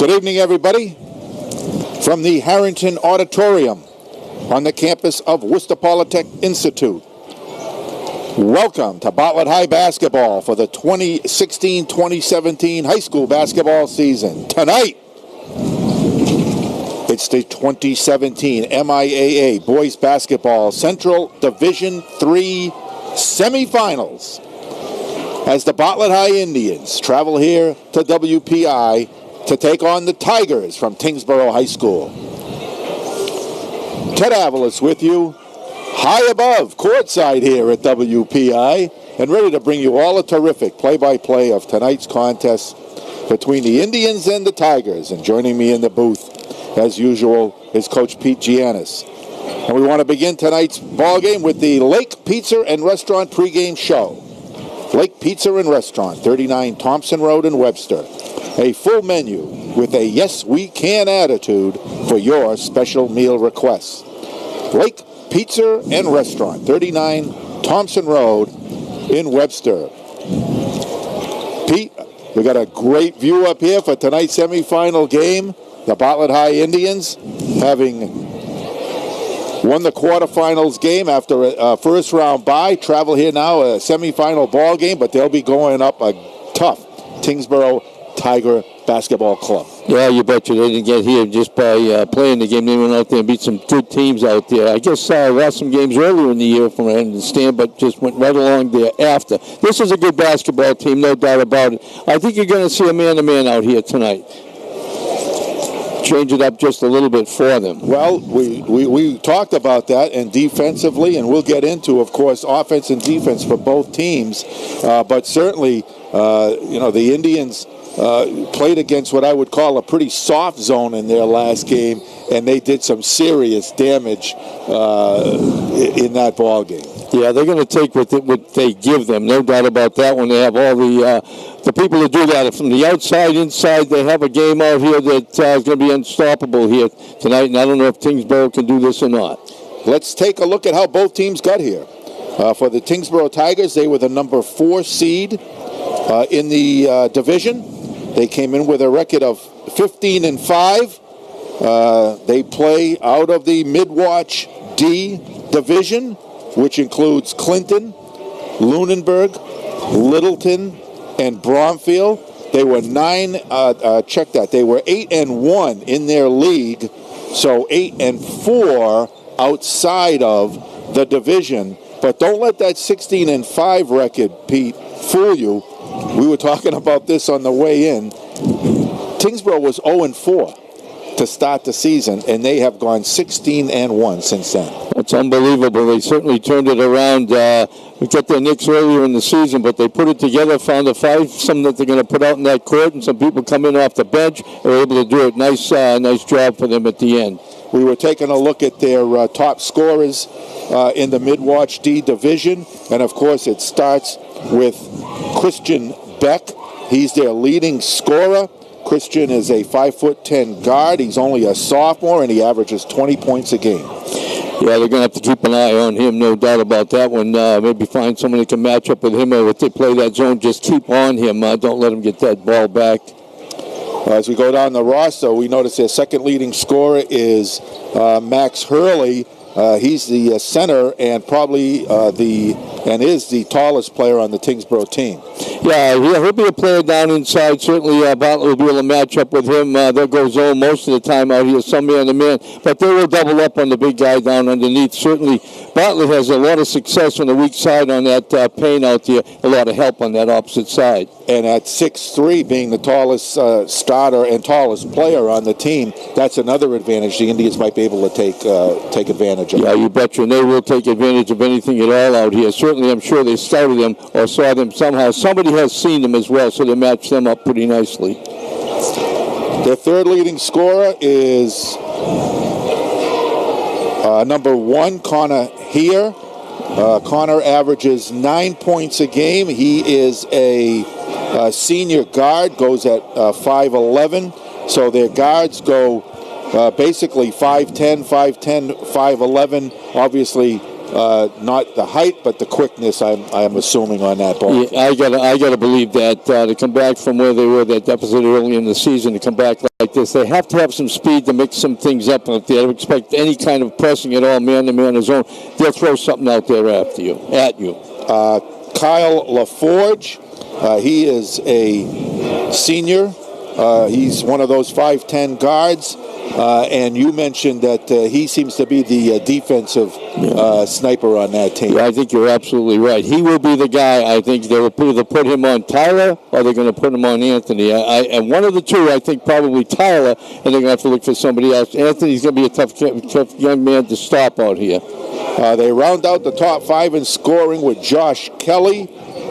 Good evening, everybody. From the Harrington Auditorium on the campus of Worcester Polytechnic Institute. Welcome to Bartlett High Basketball for the 2016-2017 high school basketball season. Tonight, it's the 2017 MIAA Boys Basketball Central Division III semifinals as the Bartlett High Indians travel here to WPI to take on the Tigers from Tynsboro High School. Ted Avalos with you, high above, courtside here at WPI, and ready to bring you all a terrific play-by-play of tonight's contest between the Indians and the Tigers. And joining me in the booth, as usual, is Coach Pete Giannis. And we want to begin tonight's ball game with the Lake Pizza and Restaurant pregame show. Lake Pizza and Restaurant, 39 Thompson Road in Webster. A full menu with a yes we can attitude for your special meal requests. Lake Pizza and Restaurant, 39 Thompson Road in Webster. Pete, we got a great view up here for tonight's semifinal game. The Bartlett High Indians, having won the quarterfinals game after a first round bye, travel here now, a semifinal ball game, but they'll be going up a tough Tynsboro Tiger Basketball Club. Yeah, you betcha. They didn't get here just by playing the game. They went out there and beat some good teams out there. I guess lost some games earlier in the year, from what I understand, but just went right along there after. This is a good basketball team, no doubt about it. I think you're going to see a man-to-man out here tonight. Change it up just a little bit for them. Well, we talked about that, and defensively, and we'll get into, of course, offense and defense for both teams. But certainly, the Indians played against what I would call a pretty soft zone in their last game, and they did some serious damage in that ball game. Yeah, they're going to take what they give them, no doubt about that. When they have all the people to do that from the outside, inside, they have a game out here that is going to be unstoppable here tonight, and I don't know if Tynsboro can do this or not. Let's take a look at how both teams got here. For the Tynsboro Tigers, they were the number 4 seed in the division. They came in with a record of 15-5. They play out of the Midwatch D division, which includes Clinton, Lunenburg, Littleton, and Bromfield. They were they were 8-1 in their league, so 8-4 outside of the division. But don't let that 16-5 record, Pete, fool you. We were talking about this on the way in. Tynsboro was 0-4 to start the season, and they have gone 16-1 since then. That's unbelievable. They certainly turned it around. We got their nicks earlier in the season, but they put it together, found a some that they're going to put out in that court, and some people come in off the bench and were able to do it. Nice job for them at the end. We were taking a look at their top scorers in the Midwatch D division, and of course it starts with Christian Beck. He's their leading scorer. Christian is a 5'10" guard. He's only a sophomore, and he averages 20 points a game. Yeah, they're going to have to keep an eye on him, no doubt about that one. Maybe find someone that can match up with him, or if they play that zone, just keep on him. Don't let him get that ball back. As we go down the roster, we notice their second leading scorer is Max Hurley. He's the center and probably is the tallest player on the Tynsboro team. Yeah, he'll be a player down inside. Certainly, Bartlett will be able to match up with him. They'll go zone most of the time out here, some man-to-man. But they will double up on the big guy down underneath. Certainly, Bartlett has a lot of success on the weak side on that paint out there. A lot of help on that opposite side. And at 6'3", being the tallest starter and tallest player on the team, that's another advantage the Indians might be able to take advantage of. Yeah, you betcha. And they will take advantage of anything at all out here. Certainly, I'm sure they scouted them or saw them somehow. Somebody has seen them as well, so they match them up pretty nicely. Their third leading scorer is number 1, Connor Heer. Connor averages 9 points a game. He is a senior guard, goes at 5'11". So their guards go basically 5'10", 5'11". Obviously, not the height, but the quickness. I'm assuming on that ball. Yeah, I gotta believe that to come back from where they were, that deficit early in the season, to come back like this, they have to have some speed to mix some things up out there. I don't expect any kind of pressing at all, man-to-man zone. They'll throw something out there at you. Kyle LaForge, he is a senior. He's one of those 5'10" guards. And you mentioned that he seems to be the defensive sniper on that team. Yeah, I think you're absolutely right. He will be the guy. I think they will either put him on Tyler or they're going to put him on Anthony. And one of the two, I think probably Tyler, and they're going to have to look for somebody else. Anthony's going to be a tough young man to stop out here. They round out the top 5 in scoring with Josh Kelly.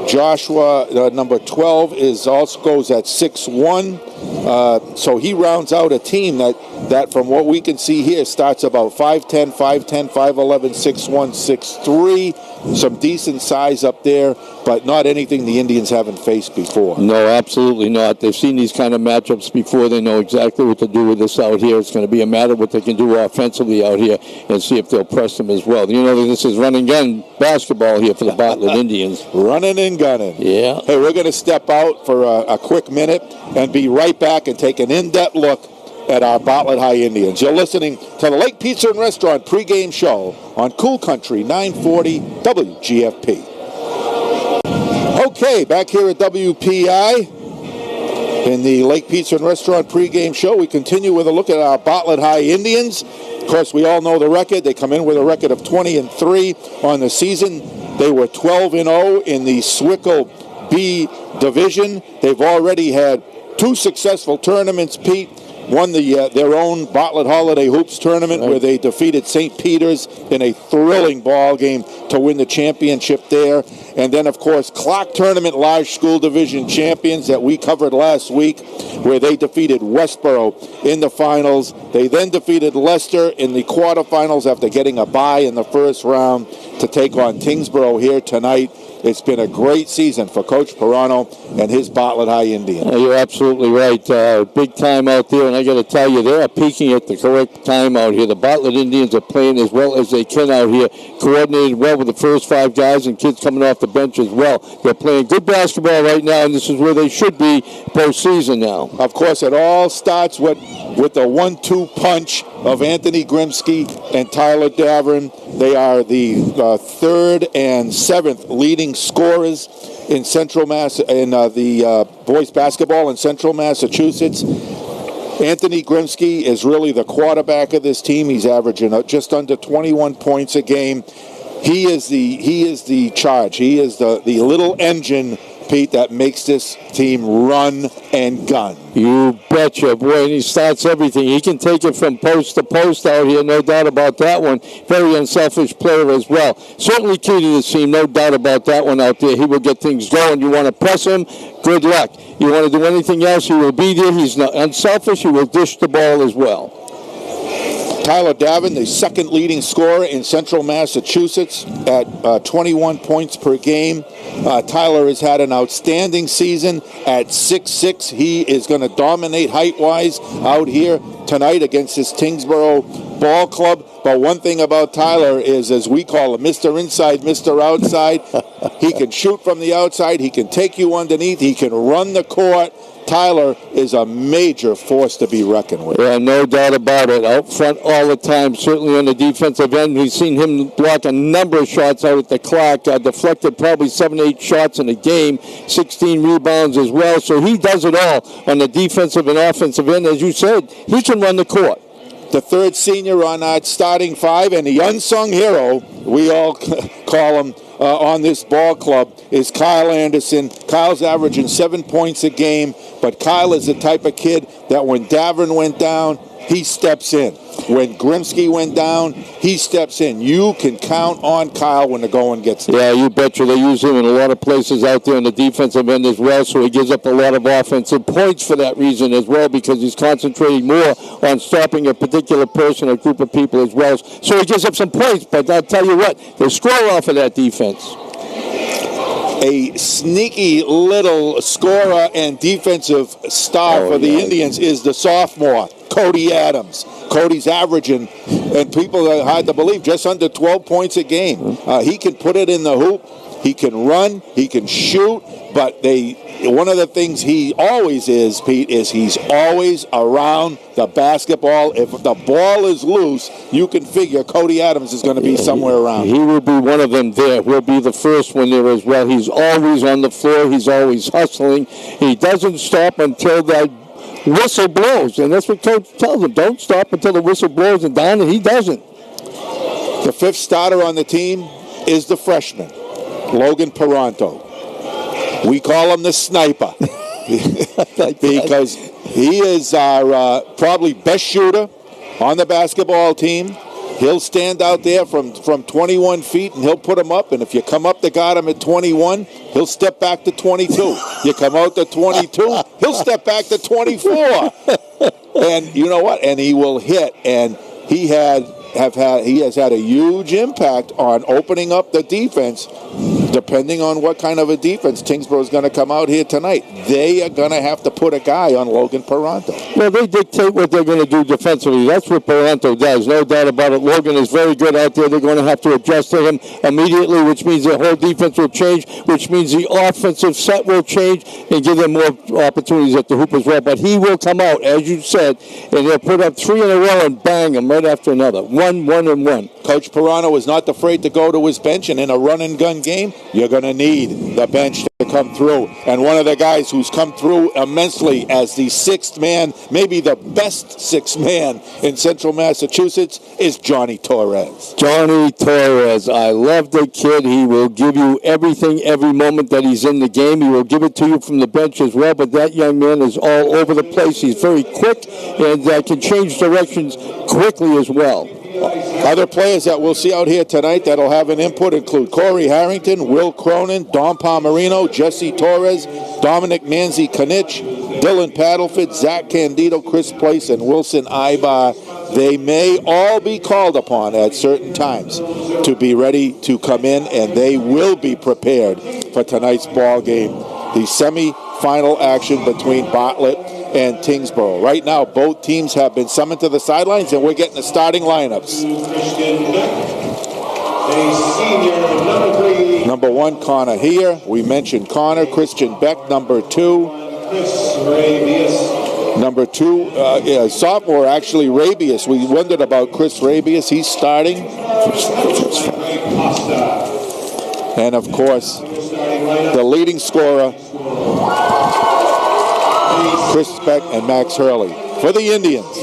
Joshua, number 12, also goes at 6'1". So he rounds out a team that from what we can see here, starts about 5'10", 5'11", 6'1", 6'3". Some decent size up there, but not anything the Indians haven't faced before. No, absolutely not. They've seen these kind of matchups before. They know exactly what to do with this out here. It's going to be a matter of what they can do offensively out here and see if they'll press them as well. You know, this is run and gun basketball here for the Bartlett Indians. Running and gunning. Yeah. Hey, we're going to step out for a quick minute and be right back and take an in-depth look at our Bartlett High Indians. You're listening to the Lake Pizza and Restaurant pregame show on Cool Country 940 WGFP. Okay, back here at WPI in the Lake Pizza and Restaurant pregame show. We continue with a look at our Bartlett High Indians. Of course, we all know the record. They come in with a record of 20-3 on the season. They were 12-0 in the Swickle B division. They've already had 2 successful tournaments, Pete. Won their own Bartlett Holiday Hoops tournament where they defeated St. Peter's in a thrilling ball game to win the championship there. And then, of course, Clark Tournament Large School Division champions that we covered last week, where they defeated Westboro in the finals. They then defeated Leicester in the quarterfinals after getting a bye in the first round to take on Tynsboro here tonight. It's been a great season for Coach Pirano and his Bartlett High Indians. You're absolutely right. Big time out there, and I got to tell you, they are peaking at the correct time out here. The Bartlett Indians are playing as well as they can out here, coordinated well with the first 5 guys and kids coming off the bench as well. They're playing good basketball right now, and this is where they should be postseason now. Of course, it all starts with the 1-2 punch of Anthony Grimsky and Tyler Davern. They are the 3rd and 7th leading scorers in Central the boys basketball in Central Massachusetts. Anthony Grimsky is really the quarterback of this team. He's averaging just under 21 points a game. He is the charge. He is the little engine, Pete, that makes this team run and gun. You betcha, boy, and he starts everything. He can take it from post to post out here, no doubt about that one. Very unselfish player as well. Certainly key to this team, no doubt about that one out there. He will get things going. You want to press him, good luck. You want to do anything else, he will be there. He's not unselfish. He will dish the ball as well. Tyler Davin, the 2nd leading scorer in Central Massachusetts at 21 points per game. Tyler has had an outstanding season at 6'6". He is going to dominate height-wise out here tonight against this Tynsboro ball club. But one thing about Tyler is, as we call him, Mr. Inside, Mr. Outside. He can shoot from the outside. He can take you underneath. He can run the court. Tyler is a major force to be reckoned with. Yeah, no doubt about it. Out front all the time, certainly on the defensive end. We've seen him block a number of shots out at the clock, deflected probably 7-8 shots in a game, 16 rebounds as well. So he does it all on the defensive and offensive end. As you said, he can run the court. The 3rd senior on our starting 5, and the unsung hero, we all call him, on this ball club is Kyle Anderson. Kyle's averaging 7 points a game, but Kyle is the type of kid that when Davern went down, he steps in. When Grimsky went down, he steps in. You can count on Kyle when the going gets there. Yeah, you betcha. They use him in a lot of places out there on the defensive end as well, so he gives up a lot of offensive points for that reason as well, because he's concentrating more on stopping a particular person or group of people as well. So he gives up some points, but I'll tell you what, they score off of that defense. A sneaky little scorer and defensive star for the Indians is the sophomore, Cody Adams. Cody's averaging, and people are hard to believe, just under 12 points a game. He can put it in the hoop. He can run. He can shoot. But one of the things he always is, Pete, is he's always around the basketball. If the ball is loose, you can figure Cody Adams is going to be somewhere around. He will be one of them there. He'll be the first one there as well. He's always on the floor. He's always hustling. He doesn't stop until that whistle blows. And that's what Coach tells him. Don't stop until the whistle blows, and down, and he doesn't. The fifth starter on the team is the freshman, Logan Paranto. We call him the sniper because he is our probably best shooter on the basketball team. He'll stand out there from 21 feet, and he'll put him up. And if you come up to guard him at 21, he'll step back to 22. You come out to 22, he'll step back to 24. And you know what? And he will hit. And he has had a huge impact on opening up the defense. Depending on what kind of a defense Tynsboro is going to come out here tonight, they are going to have to put a guy on Logan Paranto. Well, they dictate what they're going to do defensively. That's what Paranto does, no doubt about it. Logan is very good out there. They're going to have to adjust to him immediately, which means the whole defense will change, which means the offensive set will change and give them more opportunities at the hoop as well. But he will come out, as you said, and he'll put up 3 in a row and bang them right after another. 1, 1, and 1. Coach Paranto is not afraid to go to his bench, and in a run-and-gun game, you're going to need the bench to come through. And one of the guys who's come through immensely as the sixth man, maybe the best sixth man in Central Massachusetts, is Johnny Torres. Johnny Torres. I love the kid. He will give you everything every moment that he's in the game. He will give it to you from the bench as well. But that young man is all over the place. He's very quick and can change directions quickly as well. Other players that we'll see out here tonight that'll have an input include Corey Harrington, Will Cronin, Don Palmerino, Jesse Torres, Dominic Manzi-Kanich, Dylan Paddleford, Zach Candido, Chris Place, and Wilson Ibar. They may all be called upon at certain times to be ready to come in, and they will be prepared for tonight's ball game. The semi-final action between Bartlett and Tynsboro. Right now, both teams have been summoned to the sidelines, and we're getting the starting lineups. Number 1, Connor here. We mentioned Connor. Christian Beck, number 2. Number 2, sophomore, actually, Rabius. We wondered about Chris Rabius. He's starting. And, of course, the leading scorer, Chris Beck and Max Hurley. For the Indians,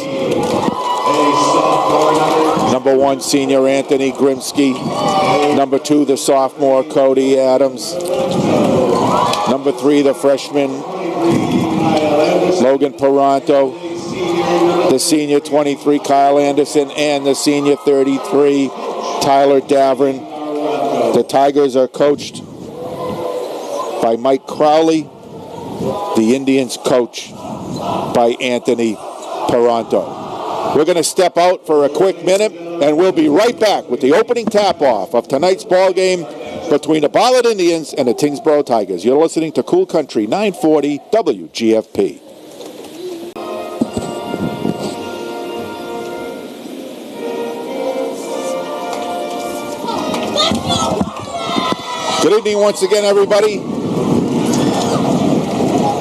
number 1, senior Anthony Grimsky. Number 2, the sophomore Cody Adams. Number 3, the freshman Logan Paranto. The senior 23, Kyle Anderson. And the senior 33, Tyler Davern. The Tigers are coached by Mike Crowley. The Indians coach by Anthony Paranto. We're going to step out for a quick minute, and we'll be right back with the opening tap-off of tonight's ball game between the Bartlett Indians and the Tynsboro Tigers. You're listening to Cool Country 940 WGFP. Good evening once again, everybody.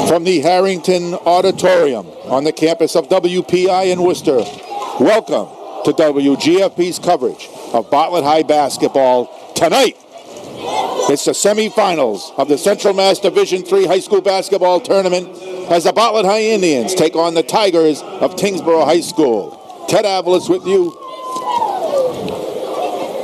From the Harrington Auditorium on the campus of WPI in Worcester, welcome to WGFP's coverage of Bartlett High basketball tonight. It's the semifinals of the Central Mass Division III High School Basketball Tournament as the Bartlett High Indians take on the Tigers of Tynsboro High School. Ted Avalos with you.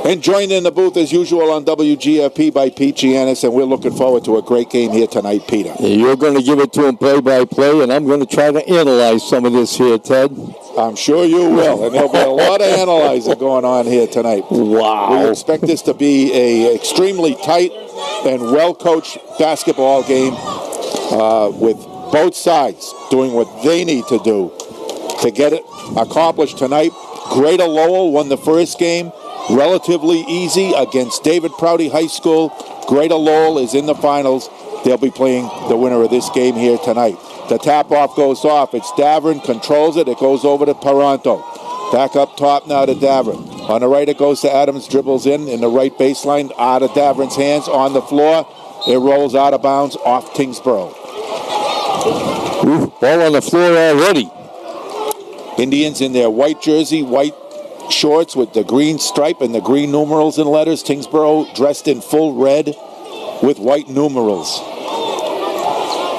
And joined in the booth as usual on WGFP by Pete Giannis, and we're looking forward to a great game here tonight, Peter. You're going to give it to him play-by-play, and I'm going to try to analyze some of this here, Ted. I'm sure you will, and there'll be a lot of analyzing going on here tonight. Wow. We expect this to be an extremely tight and well-coached basketball game with both sides doing what they need to do to get it accomplished tonight. Greater Lowell won the first game. Relatively easy against David Prouty High School. Greater Lowell is in the finals. They'll be playing the winner of this game here tonight. The tap-off goes off. It's Davern, controls it. It goes over to Paranto. Back up top now to Davern. On the right, it goes to Adams, dribbles in the right baseline, out of Davern's hands, on the floor. It rolls out of bounds, off Tynsboro. Ooh, ball on the floor already. Indians in their white jersey, white shorts with the green stripe and the green numerals and letters. Tynsboro dressed in full red with white numerals.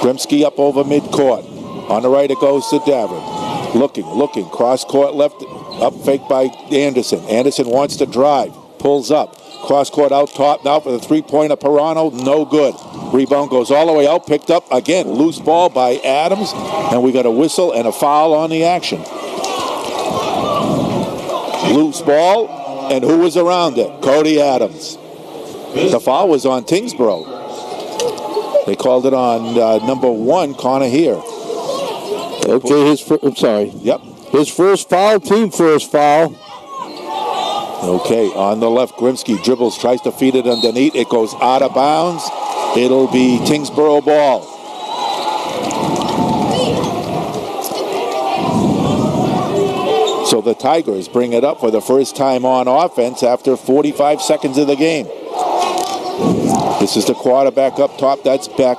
Grimsky up over midcourt. On the right, it goes to Davern. Looking, cross-court left, up fake by Anderson. Anderson wants to drive, pulls up. Cross-court out top now for the three-pointer. Pirano, no good. Rebound goes all the way out, picked up again. Loose ball by Adams, and we got a whistle and a foul on the action. Loose ball, and who was around it? Cody Adams. The foul was on Tynsboro. They called it on number 1, Connor here. Okay, I'm sorry. Yep. His first foul, team first foul. Okay, on the left, Grimsky dribbles, tries to feed it underneath. It goes out of bounds. It'll be Tynsboro ball. So the Tigers bring it up for the first time on offense after 45 seconds of the game. This is the quarterback up top. That's Beck.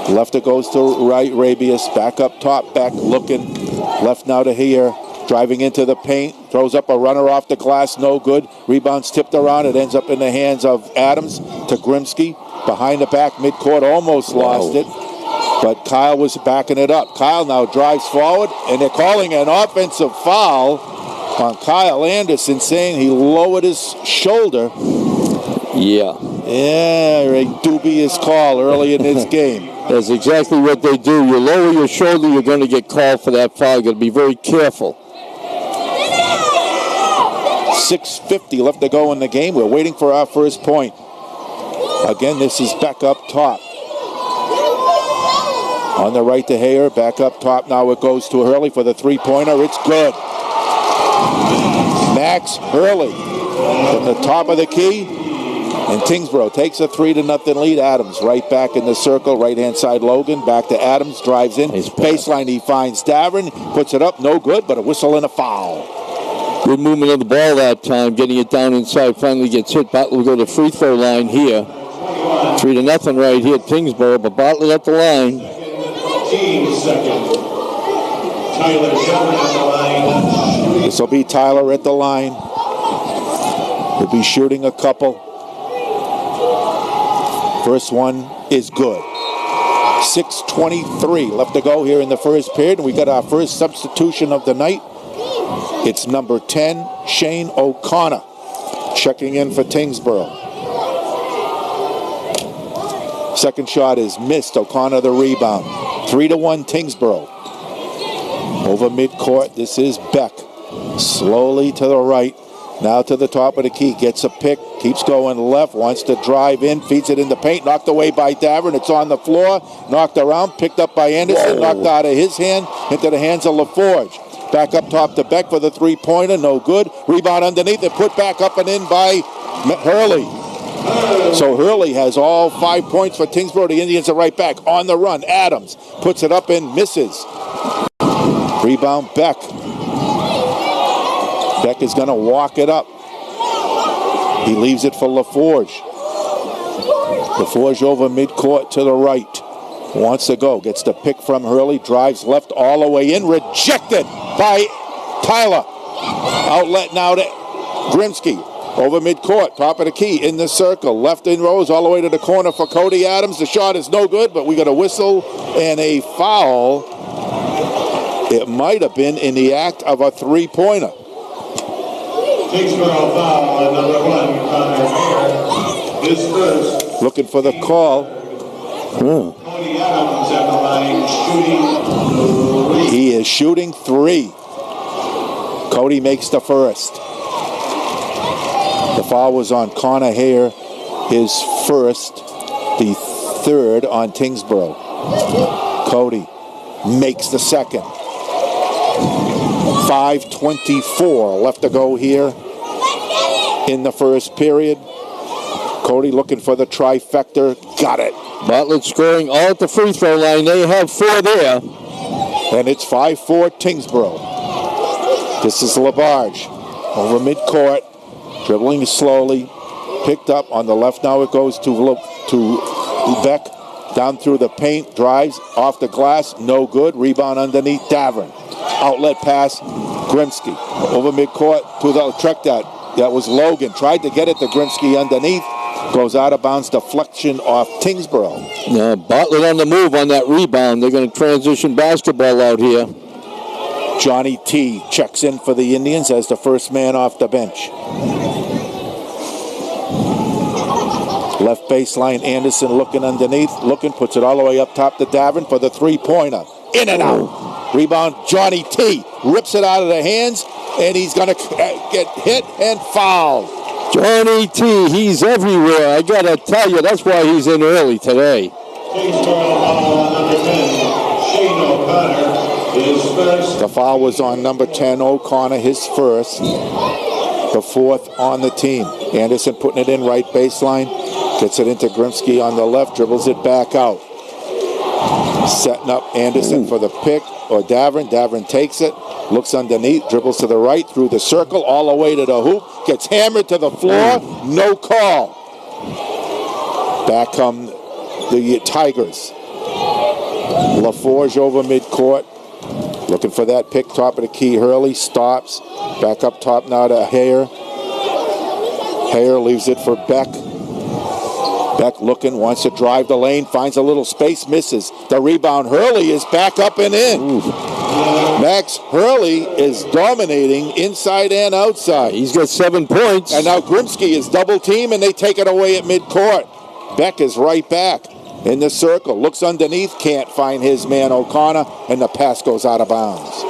Left it goes to right, Rabius. Back up top, Beck looking. Left now to here. Driving into the paint. Throws up a runner off the glass. No good. Rebound's tipped around. It ends up in the hands of Adams to Grimsky. Behind the back, midcourt. Almost lost it. But Kyle was backing it up. Kyle now drives forward. And they're calling an offensive foul on Kyle Anderson, saying he lowered his shoulder. Yeah, a dubious call early in this game. That's exactly what they do. You lower your shoulder, you're going to get called for that foul. You've got to be very careful. 6:50 left to go in the game. We're waiting for our first point. Again, this is back up top. On the right to Hayer, back up top. Now it goes to Hurley for the three-pointer. It's good. Max Hurley at the top of the key. And Tynsboro takes a 3-0 lead. Adams right back in the circle. Right-hand side, Logan. Back to Adams. Drives in. Baseline, he finds Davern. Puts it up. No good, but a whistle and a foul. Good movement of the ball that time. Getting it down inside. Finally gets hit. Bartlett will go to the free throw line here. 3-0 right here at Tynsboro. But Bartlett at the line. This will be Tyler at the line. He'll be shooting a couple. First one is good. 6:23 left to go here in the first period. We got our first substitution of the night. It's number 10, Shane O'Connor, checking in for Tynsboro. Second shot is missed. O'Connor the rebound. 3-1 Tynsboro. Over midcourt, this is Beck. Slowly to the right. Now to the top of the key, gets a pick, keeps going left, wants to drive in, feeds it in the paint, knocked away by Davern. It's on the floor, knocked around, picked up by Anderson, knocked out of his hand, into the hands of LaForge. Back up top to Beck for the three-pointer, no good. Rebound underneath it, put back up and in by Hurley. So Hurley has all 5 points for Tynsboro. The Indians are right back on the run. Adams puts it up and misses. Rebound Beck. Beck is going to walk it up. He leaves it for LaForge. LaForge over midcourt to the right. Wants to go. Gets the pick from Hurley. Drives left all the way in. Rejected by Tyler. Outlet now to Grimsky. Over midcourt. Top of the key. In the circle. Left in rows all the way to the corner for Cody Adams. The shot is no good, but we got a whistle and a foul. It might have been in the act of a three-pointer. Tynsboro foul on number 1, Connor Hayer. His first. Looking for the call. Cody Adams at the line shooting 3. He is shooting 3. Cody makes the first. The foul was on Connor Hayer, his first, the third on Tynsboro. Cody makes the second. 5:24 left to go here in the first period. Cody looking for the trifecta. Got it. Bartlett scoring all at the free throw line. They have 4 there. And it's 5-4 Tynsboro. This is Labarge over midcourt, dribbling slowly, picked up on the left. Now it goes to Beck, down through the paint, drives off the glass, no good. Rebound underneath, Davern. Outlet pass, Grimsky over midcourt to the track that was Logan. Tried to get it to Grimsky underneath. Goes out of bounds, deflection off Tynsboro. Yeah, Bartlett on the move on that rebound. They're going to transition basketball out here. Johnny T checks in for the Indians as the first man off the bench. Left baseline, Anderson looking underneath. Puts it all the way up top to Davern for the three-pointer. In and out. Rebound, Johnny T rips it out of the hands, and he's going to get hit and fouled. Johnny T, he's everywhere. I got to tell you, that's why he's in early today. The foul was on number 10, O'Connor, his first. The fourth on the team. Anderson putting it in right baseline. Gets it into Grimsky on the left, dribbles it back out. Setting up Anderson for the pick, or Davern. Davern takes it, looks underneath, dribbles to the right, through the circle, all the way to the hoop. Gets hammered to the floor, no call. Back come the Tigers. LaForge over midcourt. Looking for that pick, top of the key. Hurley stops. Back up top now to Hare. Hare leaves it for Beck. Beck looking, wants to drive the lane, finds a little space, misses. The rebound, Hurley is back up and in. Ooh. Max Hurley is dominating inside and outside. He's got 7 points. And now Grimsky is double team, and they take it away at midcourt. Beck is right back in the circle. Looks underneath, can't find his man O'Connor, and the pass goes out of bounds.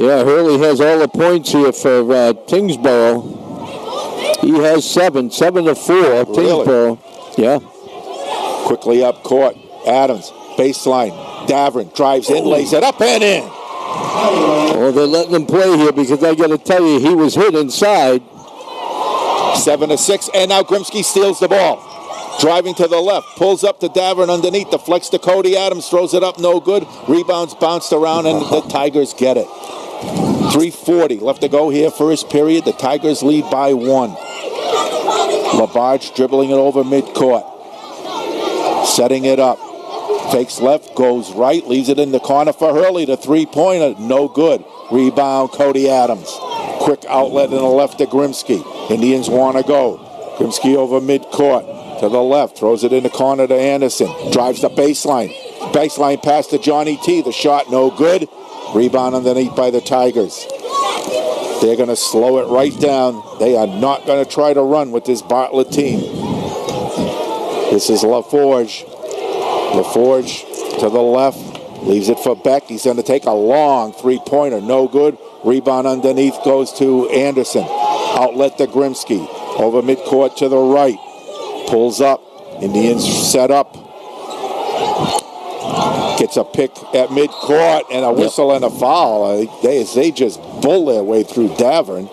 Yeah, Hurley has all the points here for Tynsboro. He has 7 to 4. Tynsboro. Yeah. Quickly up court. Adams, baseline. Davern drives in, lays it up and in. Oh, they're letting him play here because I got to tell you, he was hit inside. 7 to 6, and now Grimsky steals the ball. Driving to the left, pulls up to Davern underneath, deflects to Cody Adams, throws it up, no good. Rebounds bounced around, and the Tigers get it. 3:40 left to go here, first period. The Tigers lead by 1. Labarge dribbling it over midcourt. Setting it up. Fakes left, goes right, leaves it in the corner for Hurley. The three-pointer, no good. Rebound, Cody Adams. Quick outlet in the left to Grimsky. Indians want to go. Grimsky over midcourt. To the left, throws it in the corner to Anderson. Drives the baseline. Baseline pass to Johnny T. The shot, no good. Rebound underneath by the Tigers. They're going to slow it right down. They are not going to try to run with this Bartlett team. This is LaForge. LaForge to the left. Leaves it for Beck. He's going to take a long three-pointer. No good. Rebound underneath goes to Anderson. Outlet to Grimsky. Over midcourt to the right. Pulls up. Indians set up. Gets a pick at midcourt and a whistle and a foul. They just bull their way through Davern.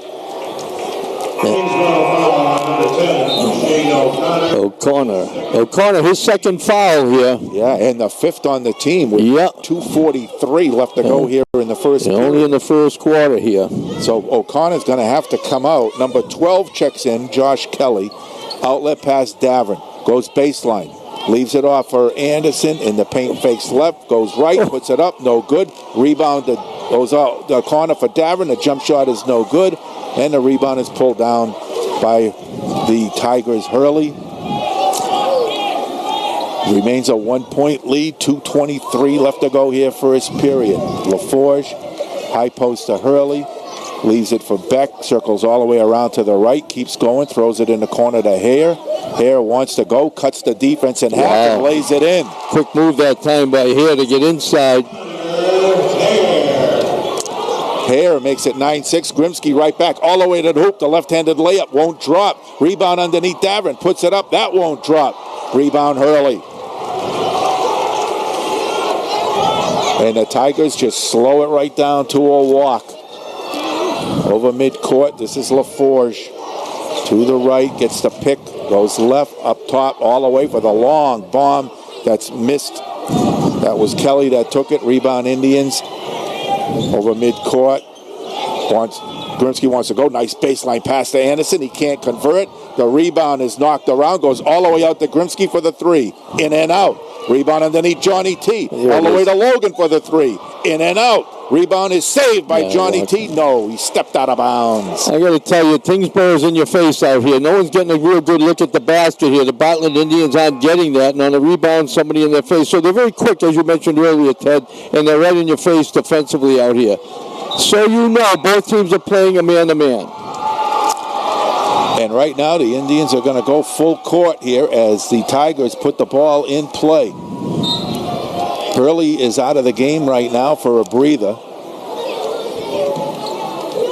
O'Connor, his second foul here. Yeah, and the fifth on the team with 2:43 left to go here in the first period. Only in the first quarter here. So O'Connor's going to have to come out. Number 12 checks in, Josh Kelly. Outlet pass Davern. Goes baseline. Leaves it off for Anderson in the paint, fakes left, goes right, puts it up, no good. Rebound goes out the corner for Davern. The jump shot is no good, and the rebound is pulled down by the Tigers. Hurley. Remains a 1-point lead, 2:23 left to go here, first period. LaForge, high post to Hurley. Leaves it for Beck, circles all the way around to the right, keeps going, throws it in the corner to Hare. Hare wants to go, cuts the defense in half and lays it in. Quick move that time by Hare to get inside. Hare makes it 9-6. Grimsky right back, all the way to the hoop. The left-handed layup won't drop. Rebound underneath Davern, puts it up, that won't drop. Rebound Hurley. And the Tigers just slow it right down to a walk. Over midcourt, this is LaForge. To the right, gets the pick, goes left, up top, all the way for the long bomb that's missed. That was Kelly that took it. Rebound Indians. Over midcourt. Grimsky wants to go. Nice baseline pass to Anderson. He can't convert. The rebound is knocked around. Goes all the way out to Grimsky for the three. In and out. Rebound underneath Johnny T. All the way to Logan for the three. In and out. Rebound is saved by Johnny T. No, he stepped out of bounds. I got to tell you, Tynsboro's in your face out here. No one's getting a real good look at the basket here. The Bartlett Indians aren't getting that, and on the rebound, somebody in their face. So they're very quick, as you mentioned earlier, Ted, and they're right in your face defensively out here. So you know both teams are playing a man-to-man. And right now, the Indians are going to go full court here as the Tigers put the ball in play. Hurley is out of the game right now for a breather.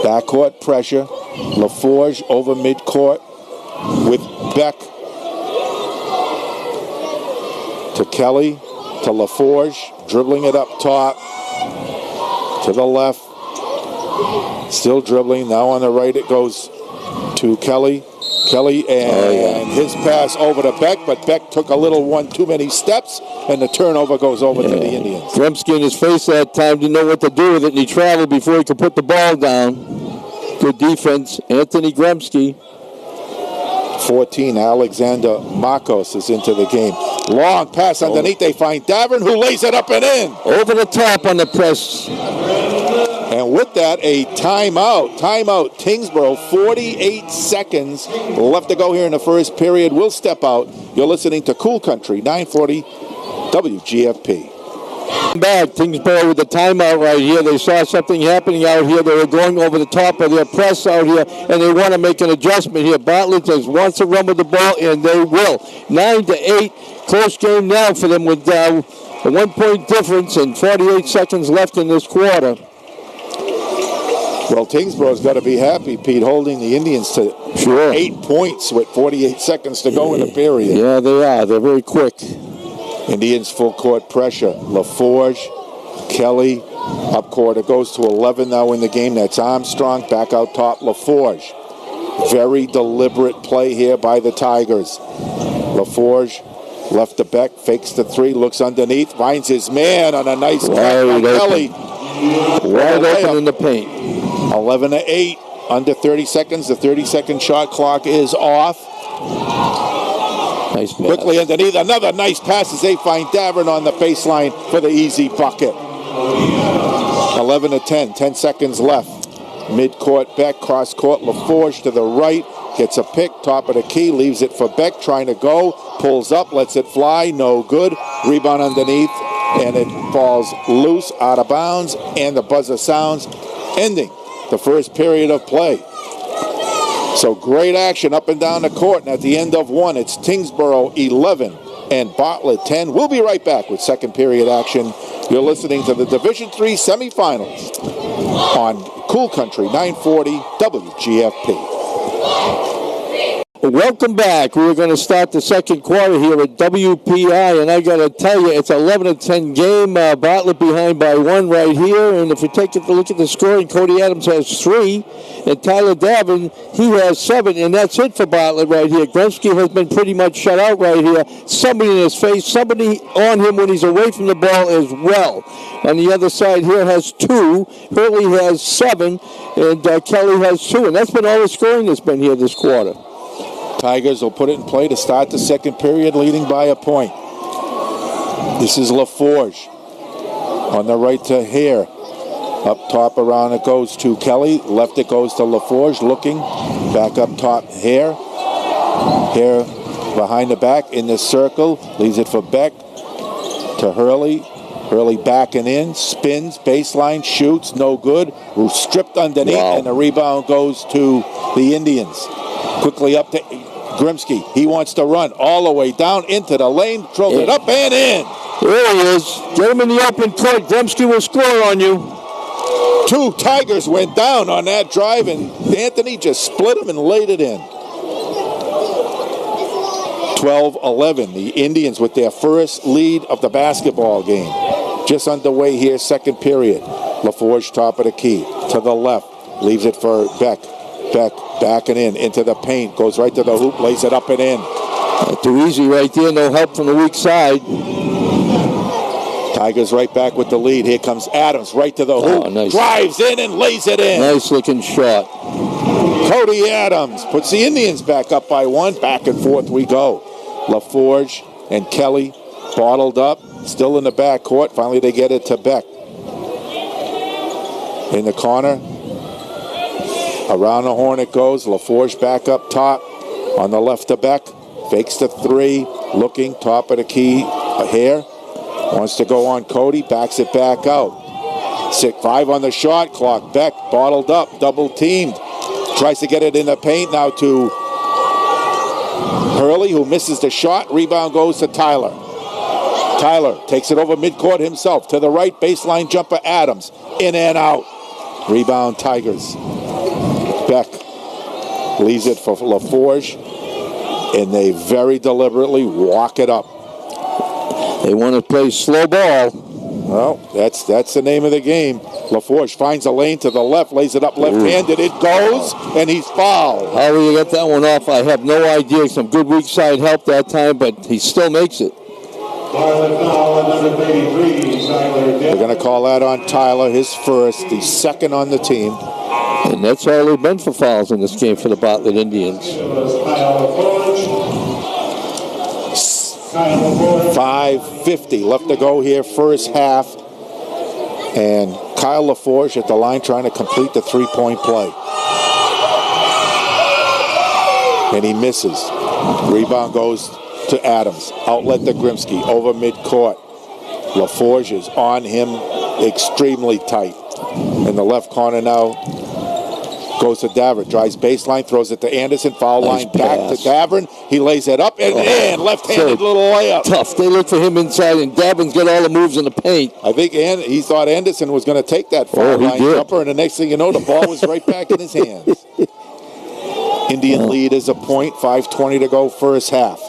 Backcourt pressure. LaForge over midcourt with Beck to Kelly to LaForge, dribbling it up top to the left. Still dribbling. Now on the right it goes to Kelly. Kelly and his pass over to Beck, but Beck took a little one too many steps, and the turnover goes over to the Indians. Grimsky in his face that time didn't know what to do with it, and he traveled before he could put the ball down. Good defense. Anthony Grimsky. 14, Alexander Marcos is into the game. Long pass underneath. They find Davern, who lays it up and in. Over the top on the press. And with that, a timeout. Timeout, Tynsboro. 48 seconds left to go here in the first period. We'll step out. You're listening to Cool Country, 940 WGFP. Back, Tynsboro with the timeout right here. They saw something happening out here. They were going over the top of their press out here, and they want to make an adjustment here. Bartlett just wants to run with the ball, and they will. 9-8, close game now for them with a 1-point difference and 48 seconds left in this quarter. Well, Tynsboro's got to be happy, Pete, holding the Indians to 8 points with 48 seconds to go in the period. Yeah, they are. They're very quick. Indians full court pressure. LaForge, Kelly, up court. It goes to 11 now in the game. That's Armstrong. Back out top, LaForge. Very deliberate play here by the Tigers. LaForge left to Beck, fakes the three, looks underneath, finds his man on a nice cut by Kelly. Wide open in the paint. 11-8, under 30 seconds. The 30-second shot clock is off. Nice pass. Quickly underneath, another nice pass as they find Davern on the baseline for the easy bucket. 11-10, 10 seconds left. Mid-court, Beck, cross-court, LaForge to the right, gets a pick, top of the key, leaves it for Beck, trying to go, pulls up, lets it fly, no good. Rebound underneath, and it falls loose, out of bounds, and the buzzer sounds, ending the first period of play. So great action up and down the court, and at the end of one, it's Tynsboro 11 and Bartlett 10. We'll be right back with second period action. You're listening to the Division III semifinals on Cool Country 940 WGFP. Welcome back. We're going to start the second quarter here at WPI, and I got to tell you, it's an 11-10 game. Bartlett behind by 1 right here, and if you take a look at the scoring, Cody Adams has 3, and Tyler Davin, he has 7, and that's it for Bartlett right here. Grimsky has been pretty much shut out right here. Somebody in his face, somebody on him when he's away from the ball as well. On the other side here has 2, Hurley has 7, and Kelly has 2, and that's been all the scoring that's been here this quarter. Tigers will put it in play to start the second period, leading by a point. This is LaForge on the right to Hare. Up top around it goes to Kelly. Left it goes to LaForge, looking. Back up top, Hare. Hare behind the back in this circle. Leaves it for Beck to Hurley. Hurley backing in, spins, baseline, shoots, no good. Stripped underneath, and the rebound goes to the Indians. Quickly up to Grimsky. He wants to run all the way down into the lane, throws it up and in. There he is. Get him in the open court. Grimsky will score on you. 2 Tigers went down on that drive, and Anthony just split them and laid it in. 12-11. The Indians with their first lead of the basketball game. Just underway here, second period. LaForge top of the key. To the left. Leaves it for Beck. Beck backing in into the paint. Goes right to the hoop. Lays it up and in. Too easy right there. No help from the weak side. Tigers right back with the lead. Here comes Adams right to the hoop. Nice. Drives in and lays it in. Nice looking shot. Cody Adams puts the Indians back up by 1. Back and forth we go. LaForge and Kelly bottled up. Still in the backcourt. Finally they get it to Beck. In the corner. Around the horn it goes. LaForge back up top. On the left to Beck. Fakes the 3. Looking. Top of the key. Here. Wants to go on Cody. Backs it back out. 5 on the shot clock. Beck bottled up. Double teamed. Tries to get it in the paint now to Hurley, who misses the shot. Rebound goes to Tyler. Tyler takes it over midcourt himself. To the right, baseline jumper, Adams. In and out. Rebound, Tigers. Beck leaves it for LaForge, and they very deliberately walk it up. They want to play slow ball. Well, that's the name of the game. LaForge finds a lane to the left, lays it up left-handed. It goes, and he's fouled. How will you get that one off? I have no idea. Some good weak side help that time, but he still makes it. They're going to call that on Tyler, his first, the second on the team. And that's all they've been for fouls in this game for the Bartlett Indians. 5:50 left to go here, first half. And Kyle LaForge at the line trying to complete the three-point play. And he misses. Rebound goes to Adams. Outlet to Grimsky over midcourt. LaForge is on him extremely tight. In the left corner now goes to Davern. Drives baseline, throws it to Anderson. Foul line back to Davern. He lays it up and in. Left-handed little layup. Tough. They look for him inside, and Davern's got all the moves in the paint. I think he thought Anderson was going to take that foul line jumper, and the next thing you know, the ball was right back in his hands. Indian lead is a point. 5:20 to go, first half.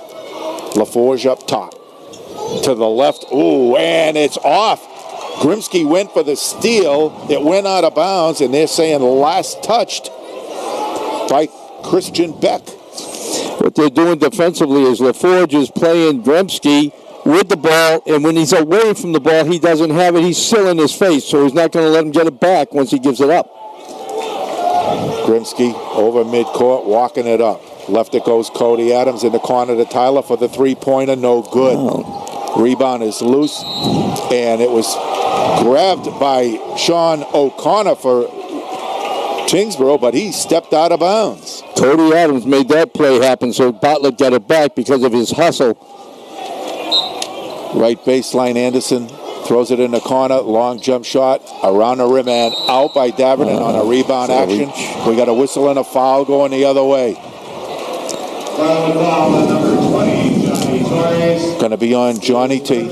LaForge up top. To the left. Ooh, and it's off. Grimsky went for the steal. It went out of bounds, and they're saying last touched by Christian Beck. What they're doing defensively is LaForge is playing Grimsky with the ball, and when he's away from the ball, he doesn't have it. He's still in his face, so he's not going to let him get it back once he gives it up. Grimsky over midcourt, walking it up. Left it goes Cody Adams in the corner to Tyler for the three-pointer. No good. Oh. Rebound is loose, and it was grabbed by Sean O'Connor for Tynsboro, but he stepped out of bounds. Cody Adams made that play happen, so Bartlett got it back because of his hustle. Right baseline, Anderson throws it in the corner. Long jump shot around the rim and out by Davern, and on a rebound action. We got a whistle and a foul going the other way. Foul on number 20, Johnny Torres. Going to be on Johnny T.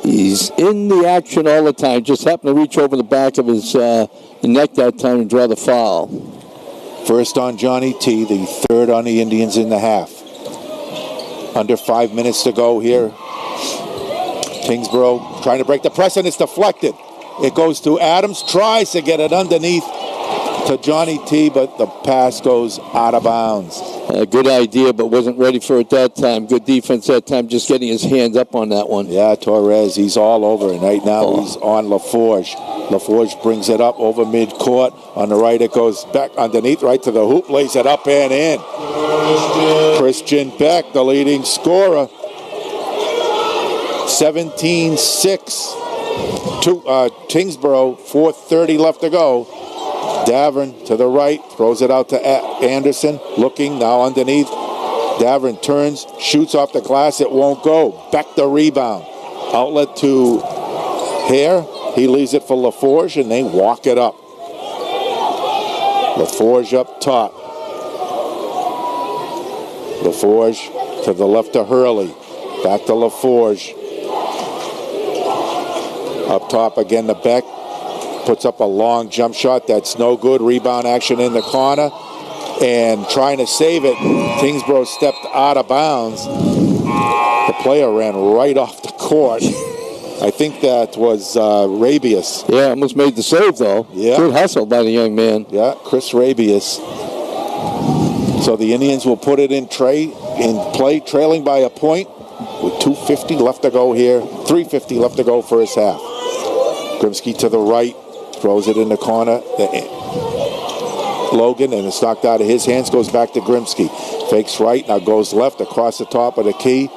He's in the action all the time. Just happened to reach over the back of his neck that time and draw the foul. First on Johnny T, the third on the Indians in the half. Under 5 minutes to go here. Tynsboro trying to break the press, and it's deflected. It goes to Adams, tries to get it underneath to Johnny T, but the pass goes out of bounds. A good idea, but wasn't ready for it that time. Good defense that time, just getting his hands up on that one. Yeah, Torres, he's all over it. Right now he's on LaForge. LaForge brings it up over midcourt. On the right, it goes back underneath, right to the hoop, lays it up and in. Christian Beck, the leading scorer. 17-6. Tynsboro, 4:30 left to go. Davern to the right, throws it out to Anderson, looking now underneath. Davern turns, shoots off the glass, it won't go. Beck the rebound. Outlet to Hare. He leaves it for LaForge, and they walk it up. LaForge up top. LaForge to the left to Hurley. Back to LaForge. Up top again to Beck. Puts up a long jump shot. That's no good. Rebound action in the corner. And trying to save it. Tynsboro stepped out of bounds. The player ran right off the court. I think that was Rabius. Yeah, almost made the save, though. Yeah. Good hustle by the young man. Yeah, Chris Rabius. So the Indians will put it in play, trailing by a point. with 2:50 left to go here. 3:50 left to go first half. Grimsky to the right, throws it in the corner. Logan, and it's knocked out of his hands, goes back to Grimsky. Fakes right, now goes left across the top of the key